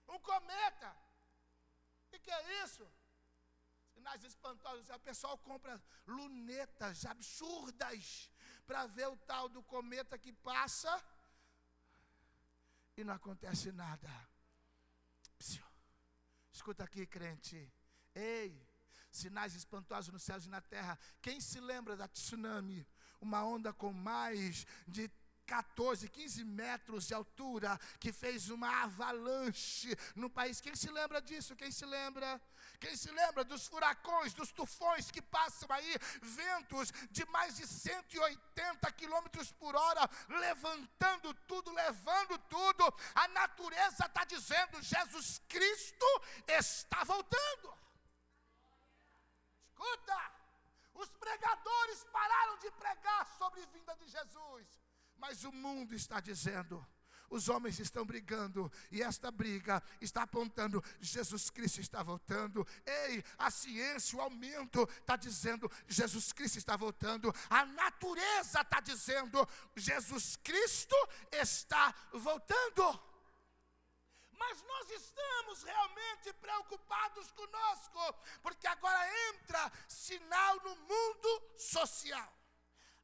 um cometa. O que é isso? Sinais espantosos. O pessoal compra lunetas absurdas para ver o tal do cometa que passa e não acontece nada. Escuta aqui, crente. Ei, sinais espantosos nos céus e na terra. Quem se lembra da tsunami? Uma onda com mais de 14, 15 metros de altura, que fez uma avalanche no país. Quem se lembra disso? Quem se lembra? Quem se lembra dos furacões, dos tufões que passam aí, ventos de mais de 180 quilômetros por hora, levantando tudo, levando tudo. A natureza está dizendo, Jesus Cristo está voltando. Escuta, os pregadores pararam de pregar sobre a vinda de Jesus, mas o mundo está dizendo, os homens estão brigando, e esta briga está apontando, Jesus Cristo está voltando. Ei, a ciência, o aumento está dizendo, Jesus Cristo está voltando. A natureza está dizendo, Jesus Cristo está voltando. Mas nós estamos realmente preocupados conosco, porque agora entra sinal no mundo social.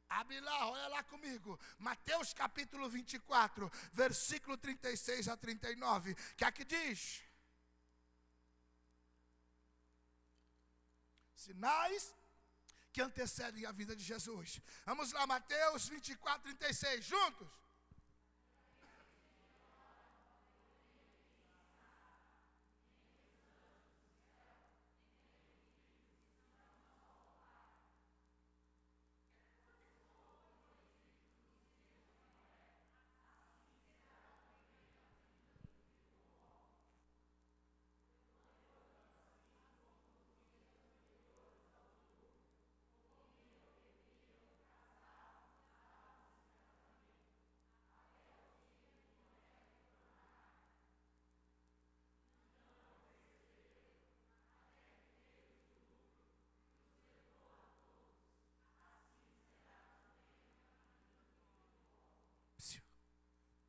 Abre lá, olha lá comigo, Mateus capítulo 24, versículo 36 a 39, que aqui diz: sinais que antecedem a vida de Jesus. Vamos lá, Mateus 24, 36, juntos.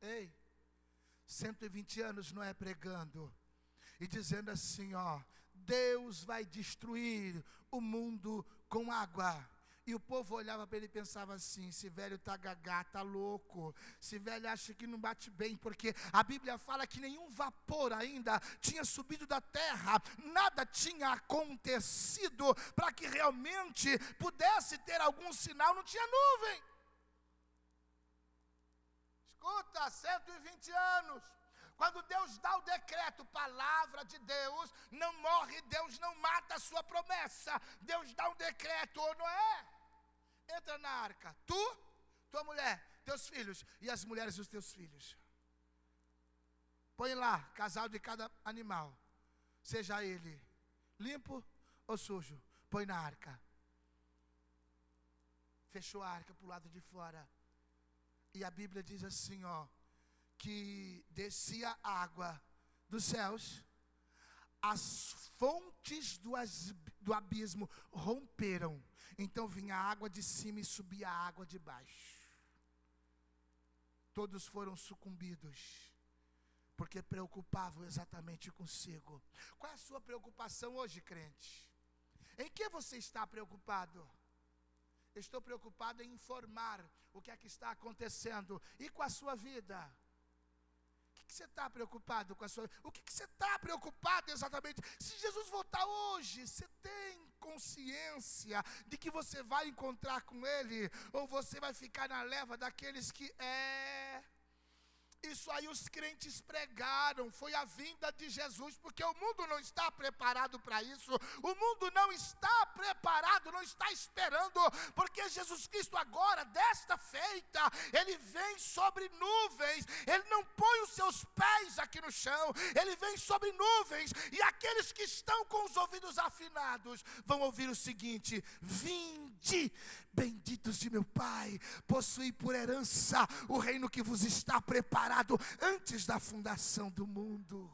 Ei, 120 anos Noé pregando e dizendo assim, ó, Deus vai destruir o mundo com água. E o povo olhava para ele e pensava assim, esse velho tá gagá, tá louco, esse velho acha que não bate bem, porque a Bíblia fala que nenhum vapor ainda tinha subido da terra, nada tinha acontecido para que realmente pudesse ter algum sinal, não tinha nuvem. Escuta, 120 anos, quando Deus dá o decreto, palavra de Deus, não morre, Deus não mata a sua promessa. Deus dá um decreto, ô Noé, entra na arca, tu, tua mulher, teus filhos e as mulheres dos teus filhos. Põe lá, casal de cada animal, seja ele limpo ou sujo, põe na arca. Fechou a arca para o lado de fora. E a Bíblia diz assim, ó, que descia água dos céus, as fontes do abismo romperam, então vinha a água de cima e subia a água de baixo. Todos foram sucumbidos, porque preocupavam exatamente consigo. Qual é a sua preocupação hoje, crente? Em que você está preocupado? Estou preocupado em informar o que é que está acontecendo. E com a sua vida? O que você está preocupado com a sua vida? O que você está preocupado exatamente? Se Jesus voltar hoje, você tem consciência de que você vai encontrar com Ele? Ou você vai ficar na leva daqueles que isso aí os crentes pregaram, foi a vinda de Jesus, porque o mundo não está preparado para isso, o mundo não está preparado, não está esperando, porque Jesus Cristo agora, desta feita, Ele vem sobre nuvens, Ele não põe os seus pés aqui no chão, Ele vem sobre nuvens, e aqueles que estão com os ouvidos afinados, vão ouvir o seguinte: vinde, benditos de meu Pai, possuí por herança o reino que vos está preparado antes da fundação do mundo.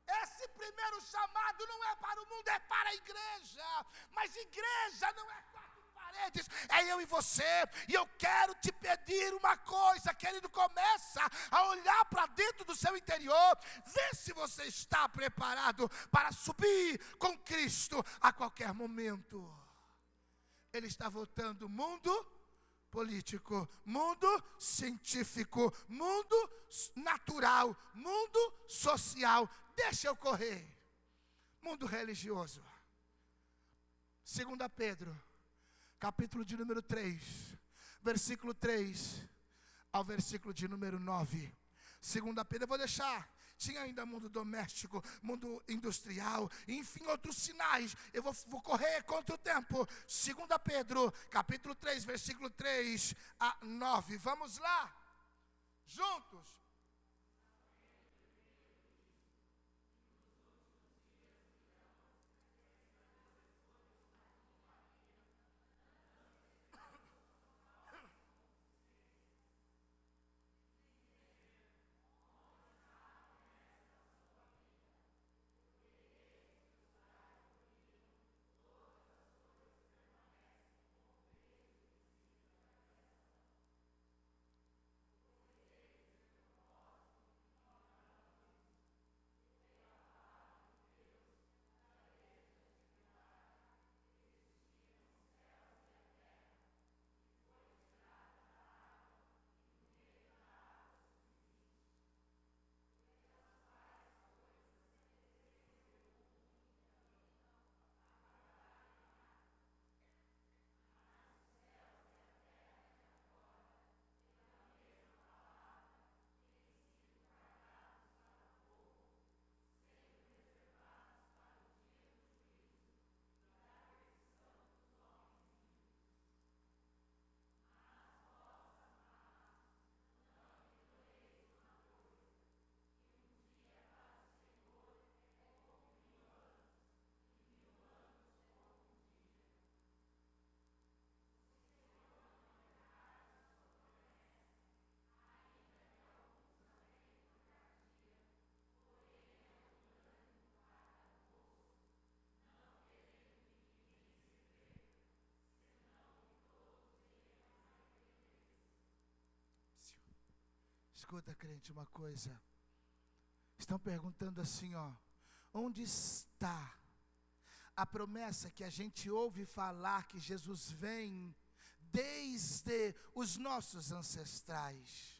Esse primeiro chamado não é para o mundo, é para a igreja. Mas igreja não é quatro paredes, é eu e você. E eu quero te pedir uma coisa, querido, começa a olhar para dentro do seu interior, vê se você está preparado para subir com Cristo a qualquer momento. Ele está voltando mundo político, mundo científico, mundo natural, mundo social, deixa eu correr. Mundo religioso. 2 Pedro, capítulo de número 3, versículo 3 ao versículo de número 9. 2 Pedro, eu vou deixar. Tinha ainda mundo doméstico, mundo industrial, enfim, outros sinais. Eu vou correr contra o tempo. 2 Pedro, capítulo 3, versículo 3 a 9. Vamos lá? Juntos. Escuta, crente, uma coisa. Estão perguntando assim, ó, onde está a promessa que a gente ouve falar que Jesus vem desde os nossos ancestrais?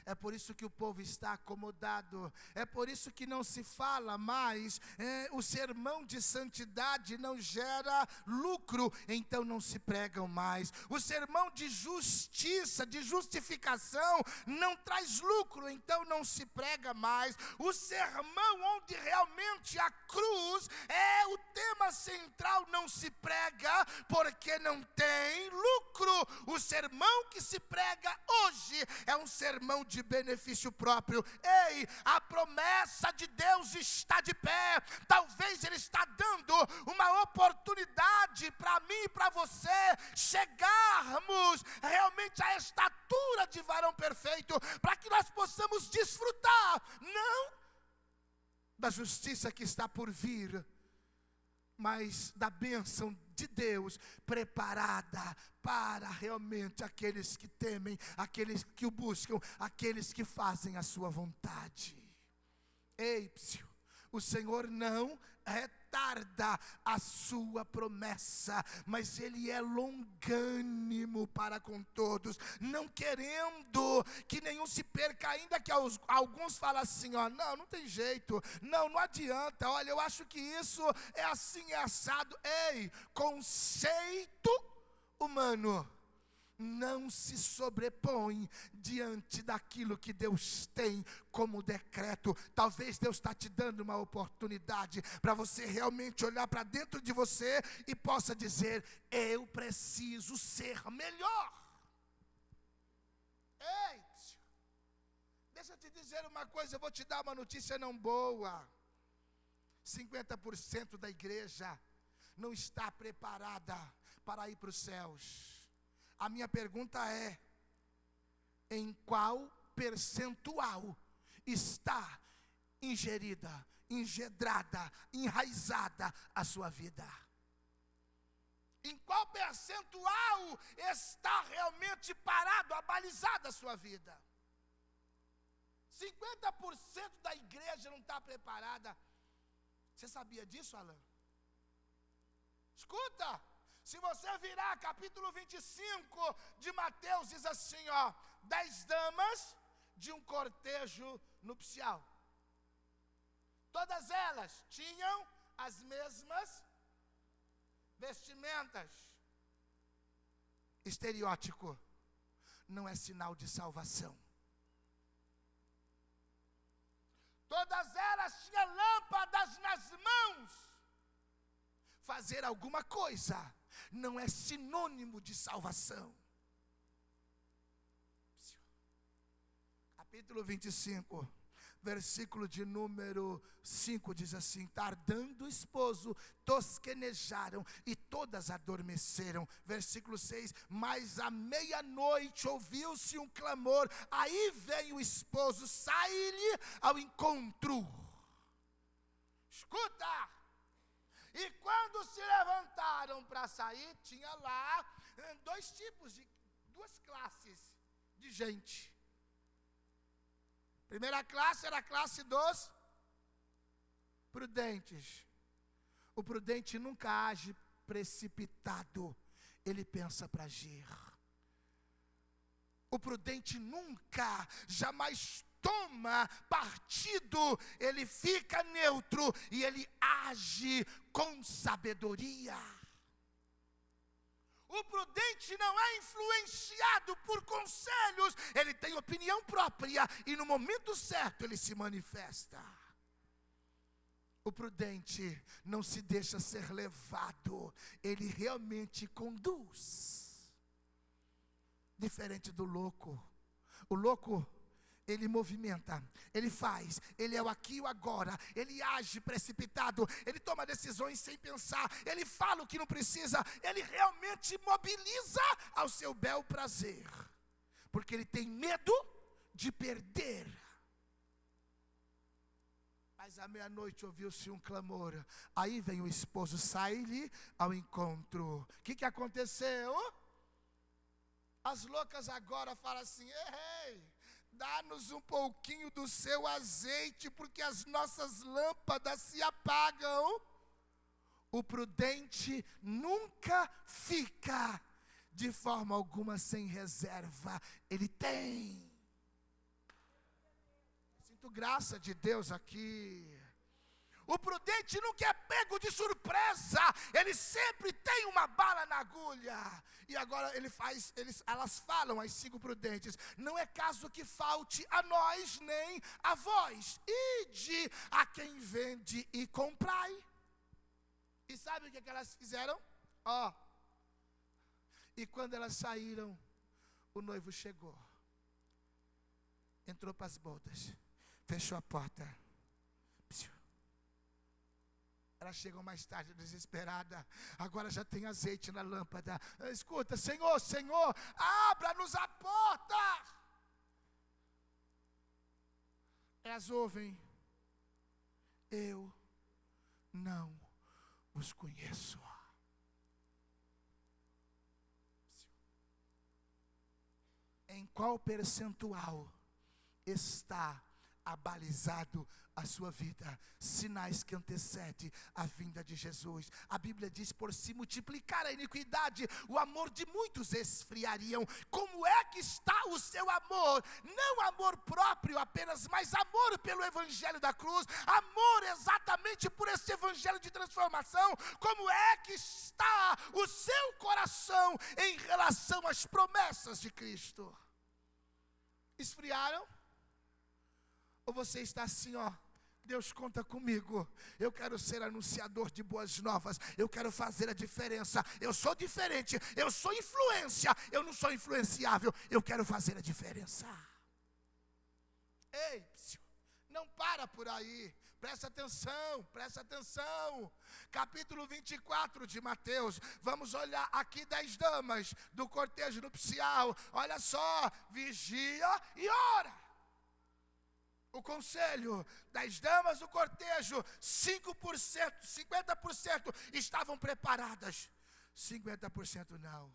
É por isso que o povo está acomodado, é por isso que não se fala mais, o sermão de santidade não gera lucro, então não se pregam mais. O sermão de justiça, de justificação, não traz lucro, então não se prega mais. O sermão onde realmente a cruz é o tema central, não se prega, porque não tem lucro. O sermão que se prega hoje é um sermão de benefício próprio. Ei, a promessa de Deus está de pé. Talvez Ele está dando uma oportunidade para mim e para você chegarmos realmente à estatura de varão perfeito, para que nós possamos desfrutar, não da justiça que está por vir, mas da bênção de Deus preparada para realmente aqueles que temem, aqueles que o buscam, aqueles que fazem a sua vontade. Ei, psiu, o Senhor não retarda a sua promessa, mas Ele é longânimo para com todos, não querendo que nenhum se perca, ainda que alguns falam assim, ó, não tem jeito, não adianta, olha, eu acho que isso é assim, é assado. Ei, conceito humano não se sobrepõe diante daquilo que Deus tem como decreto. Talvez Deus está te dando uma oportunidade para você realmente olhar para dentro de você e possa dizer, eu preciso ser melhor. Ei, deixa eu te dizer uma coisa, eu vou te dar uma notícia não boa. 50% da igreja não está preparada para ir para os céus. A minha pergunta é, em qual percentual está ingerida, engedrada, enraizada a sua vida? Em qual percentual está realmente parado, abalizada a sua vida? 50% da igreja não está preparada. Você sabia disso, Alan? Escuta! Se você virar capítulo 25 de Mateus, diz assim, ó, 10 damas de um cortejo nupcial. Todas elas tinham as mesmas vestimentas. Estereótipo não é sinal de salvação. Todas elas tinham lâmpadas nas mãos. Fazer alguma coisa não é sinônimo de salvação. Capítulo 25, versículo de número 5 diz assim, tardando o esposo, tosquenejaram e todas adormeceram. Versículo 6, mas à meia-noite ouviu-se um clamor, aí vem o esposo, sai-lhe ao encontro. Escuta! E quando se levantaram para sair, tinha lá duas classes de gente. Primeira classe era a classe dos prudentes. O prudente nunca age precipitado, ele pensa para agir. O prudente nunca, jamais toma partido, ele fica neutro e ele age com sabedoria. O prudente não é influenciado por conselhos, ele tem opinião própria e no momento certo ele se manifesta. O prudente não se deixa ser levado, ele realmente conduz. Diferente do louco. O louco, ele movimenta, ele faz, ele é o aqui e o agora, ele age precipitado, ele toma decisões sem pensar, ele fala o que não precisa, ele realmente mobiliza ao seu bel prazer, porque ele tem medo de perder. Mas à meia-noite ouviu-se um clamor, aí vem o esposo, sai-lhe ao encontro. O que aconteceu? As loucas agora falam assim, ei, dá-nos um pouquinho do seu azeite, porque as nossas lâmpadas se apagam. O prudente nunca fica de forma alguma sem reserva. Ele tem. Sinto graça de Deus aqui. O prudente nunca é pego de surpresa. Ele sempre tem uma bala na agulha. E agora elas falam, as 5 prudentes: não é caso que falte a nós nem a vós. Ide a quem vende e comprai. E sabe o que elas fizeram? E quando elas saíram, o noivo chegou. Entrou para as bodas. Fechou a porta. Elas chegam mais tarde, desesperada. Agora já tem azeite na lâmpada. Escuta, Senhor, abra-nos a porta. Elas ouvem: eu não os conheço. Em qual percentual está abalizado a sua vida? Sinais que antecedem a vinda de Jesus. A Bíblia diz: por se multiplicar a iniquidade, o amor de muitos esfriariam. Como é que está o seu amor? Não amor próprio apenas, mas amor pelo Evangelho da cruz, amor exatamente por esse Evangelho de transformação. Como é que está o seu coração em relação às promessas de Cristo? Esfriaram? Ou você está assim, Deus conta comigo, eu quero ser anunciador de boas novas, eu quero fazer a diferença, eu sou diferente, eu sou influência, eu não sou influenciável, eu quero fazer a diferença. Ei, não para por aí, presta atenção, capítulo 24 de Mateus, vamos olhar aqui 10 damas do cortejo nupcial, olha só, vigia e ora. O conselho das damas do cortejo, 5%, 50% estavam preparadas, 50% não.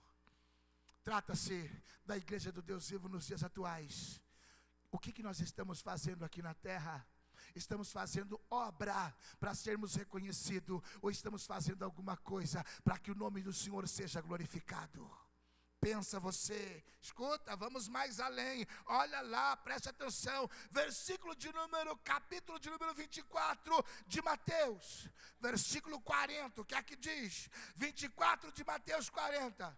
Trata-se da igreja do Deus vivo nos dias atuais. O que nós estamos fazendo aqui na terra? Estamos fazendo obra para sermos reconhecidos, ou estamos fazendo alguma coisa para que o nome do Senhor seja glorificado? Pensa você, escuta, vamos mais além, olha lá, preste atenção, capítulo de número 24 de Mateus, versículo 40, o que é que diz? 24 de Mateus 40.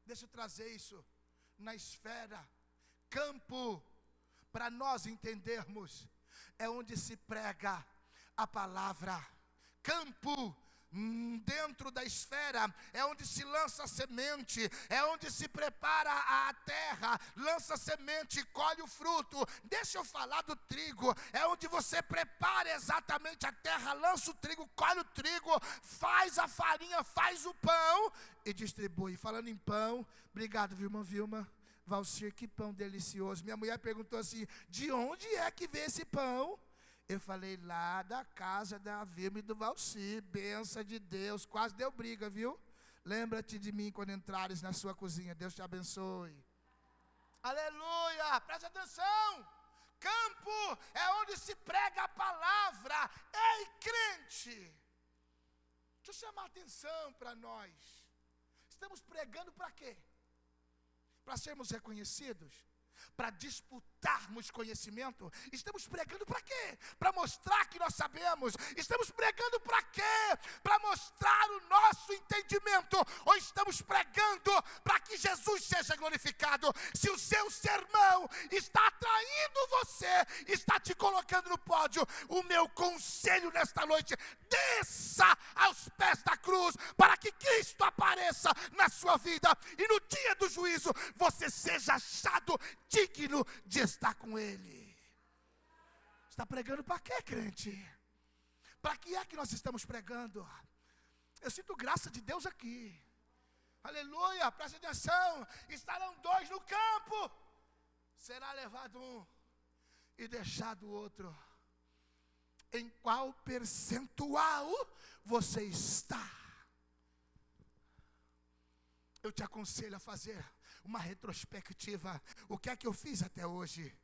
Deixa eu trazer isso na esfera, campo, para nós entendermos. É onde se prega a palavra. Campo, dentro da esfera, é onde se lança a semente, é onde se prepara a terra, lança a semente, colhe o fruto. Deixa eu falar do trigo, é onde você prepara exatamente a terra, lança o trigo, colhe o trigo, faz a farinha, faz o pão e distribui. Falando em pão, obrigado, irmã Vilma. Valcir, que pão delicioso. Minha mulher perguntou assim: de onde é que vem esse pão? Eu falei: lá da casa da Vilma e do Valcir. Benção de Deus. Quase deu briga, viu? Lembra-te de mim quando entrares na sua cozinha. Deus te abençoe. Aleluia, presta atenção. Campo é onde se prega a palavra. Ei, crente, deixa eu chamar a atenção para nós. Estamos pregando para quê? Para sermos reconhecidos? Para disputarmos conhecimento? Estamos pregando para quê? Para mostrar que nós sabemos? Estamos pregando para quê? Para mostrar o nosso entendimento? Ou estamos pregando para que Jesus seja glorificado? Se o seu sermão está atraindo você, está te colocando no pódio, o meu conselho nesta noite: desça aos pés da cruz, para que Cristo apareça na sua vida, e no dia do juízo, você seja achado digno de estar com Ele. Está pregando para quê, crente? Para que é que nós estamos pregando? Eu sinto graça de Deus aqui. Aleluia, presta atenção. Estarão 2 no campo, será levado um e deixado o outro. em qual percentual você está. Eu te aconselho a fazer uma retrospectiva. O que é que eu fiz até hoje?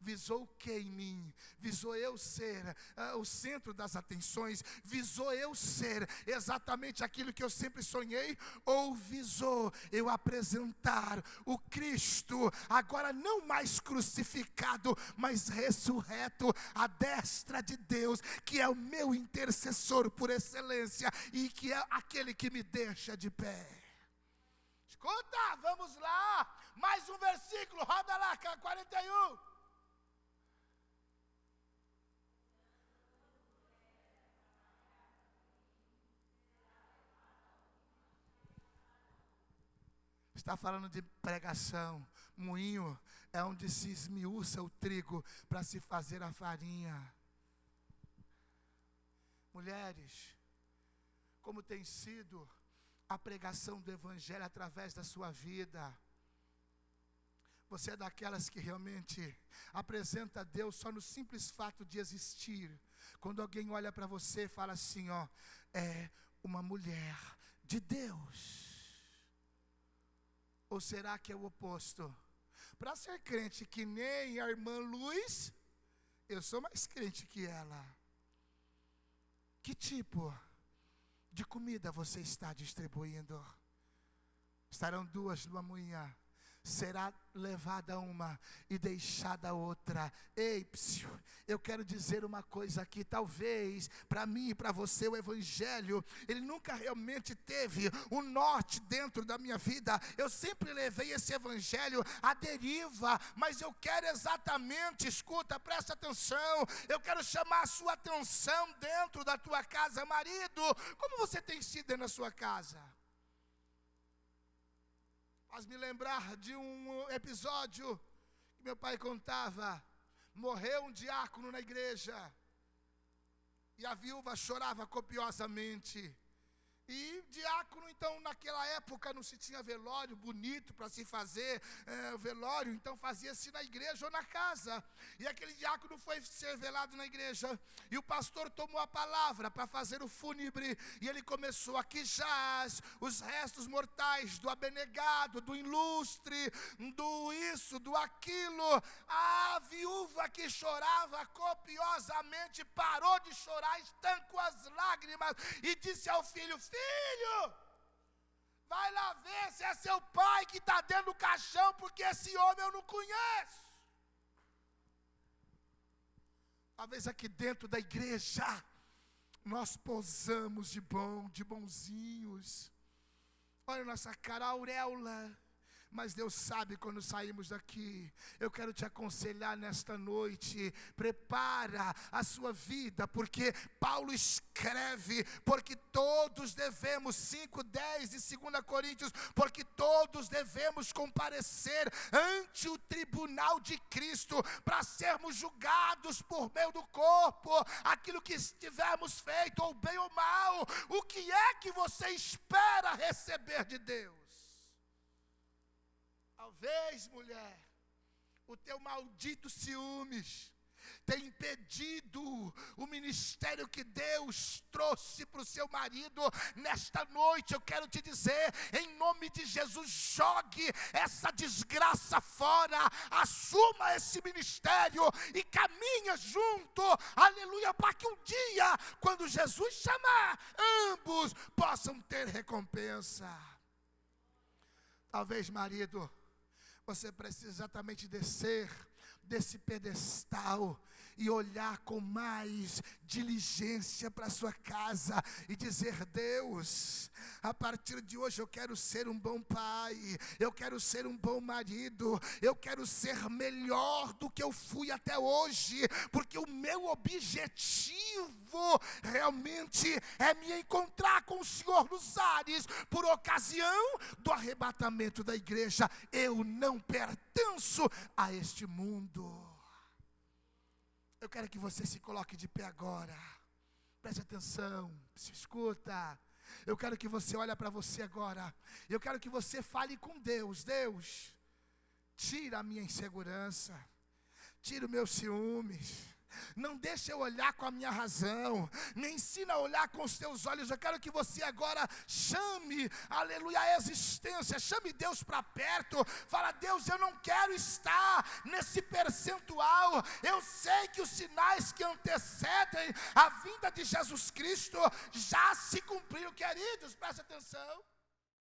Visou o que em mim? Visou eu ser o centro das atenções? Visou eu ser exatamente aquilo que eu sempre sonhei? Ou visou eu apresentar o Cristo, agora não mais crucificado, mas ressurreto, à destra de Deus, que é o meu intercessor por excelência e que é aquele que me deixa de pé? Escuta, vamos lá, mais um versículo, roda lá, 41. Está falando de pregação. Moinho é onde se esmiuça o trigo para se fazer a farinha. Mulheres, como tem sido a pregação do Evangelho através da sua vida? Você é daquelas que realmente apresenta Deus só no simples fato de existir. Quando alguém olha para você e fala assim, ó, é uma mulher de Deus. Ou será que é o oposto? Para ser crente que nem a irmã Luz, eu sou mais crente que ela. Que tipo de comida você está distribuindo? Estarão duas numa moinha, será levada uma e deixada outra. Ei, eu quero dizer uma coisa aqui. Talvez para mim e para você o Evangelho, ele nunca realmente teve um norte dentro da minha vida. Eu sempre levei esse Evangelho à deriva, mas eu quero exatamente, escuta, presta atenção, eu quero chamar a sua atenção dentro da tua casa. Marido, como você tem sido dentro da sua casa? Faz me lembrar de um episódio que meu pai contava. Morreu um diácono na igreja e a viúva chorava copiosamente. E diácono, então, naquela época não se tinha velório bonito para se fazer velório, então fazia-se na igreja ou na casa. E aquele diácono foi ser velado na igreja, e o pastor tomou a palavra para fazer o fúnebre, e ele começou: aqui jaz os restos mortais do abnegado, do ilustre, do isso, do aquilo. A viúva que chorava copiosamente parou de chorar, estancou as lágrimas e disse ao filho: filho, vai lá ver se é seu pai que está dentro do caixão, porque esse homem eu não conheço. Talvez aqui dentro da igreja nós posamos de bonzinhos. Olha nossa cara, auréola. Mas Deus sabe quando saímos daqui. Eu quero te aconselhar nesta noite: prepara a sua vida, porque Paulo escreve, porque todos devemos, 5:10 de 2 Coríntios, porque todos devemos comparecer ante o tribunal de Cristo, para sermos julgados por meio do corpo, aquilo que tivermos feito, ou bem ou mal. O que é que você espera receber de Deus? Talvez, mulher, o teu maldito ciúmes tem impedido o ministério que Deus trouxe para o seu marido. Nesta noite eu quero te dizer, em nome de Jesus, jogue essa desgraça fora, assuma esse ministério e caminha junto, aleluia, para que um dia, quando Jesus chamar, ambos possam ter recompensa. Talvez, marido, você precisa exatamente descer desse pedestal e olhar com mais diligência para a sua casa e dizer: Deus, a partir de hoje eu quero ser um bom pai, eu quero ser um bom marido, eu quero ser melhor do que eu fui até hoje, porque o meu objetivo realmente é me encontrar com o Senhor nos ares, por ocasião do arrebatamento da igreja. Eu não pertenço a este mundo. Eu quero que você se coloque de pé agora. Preste atenção, se escuta. Eu quero que você olhe para você agora. Eu quero que você fale com Deus. Deus, tira a minha insegurança, tira o meu ciúmes, Não deixa eu olhar com a minha razão. Me ensina a olhar com os teus olhos. Eu quero que você agora chame, aleluia, a existência. Chame Deus para perto. Fala: Deus, eu não quero estar nesse percentual. Eu sei que os sinais que antecedem a vinda de Jesus Cristo já se cumpriram. Queridos, preste atenção.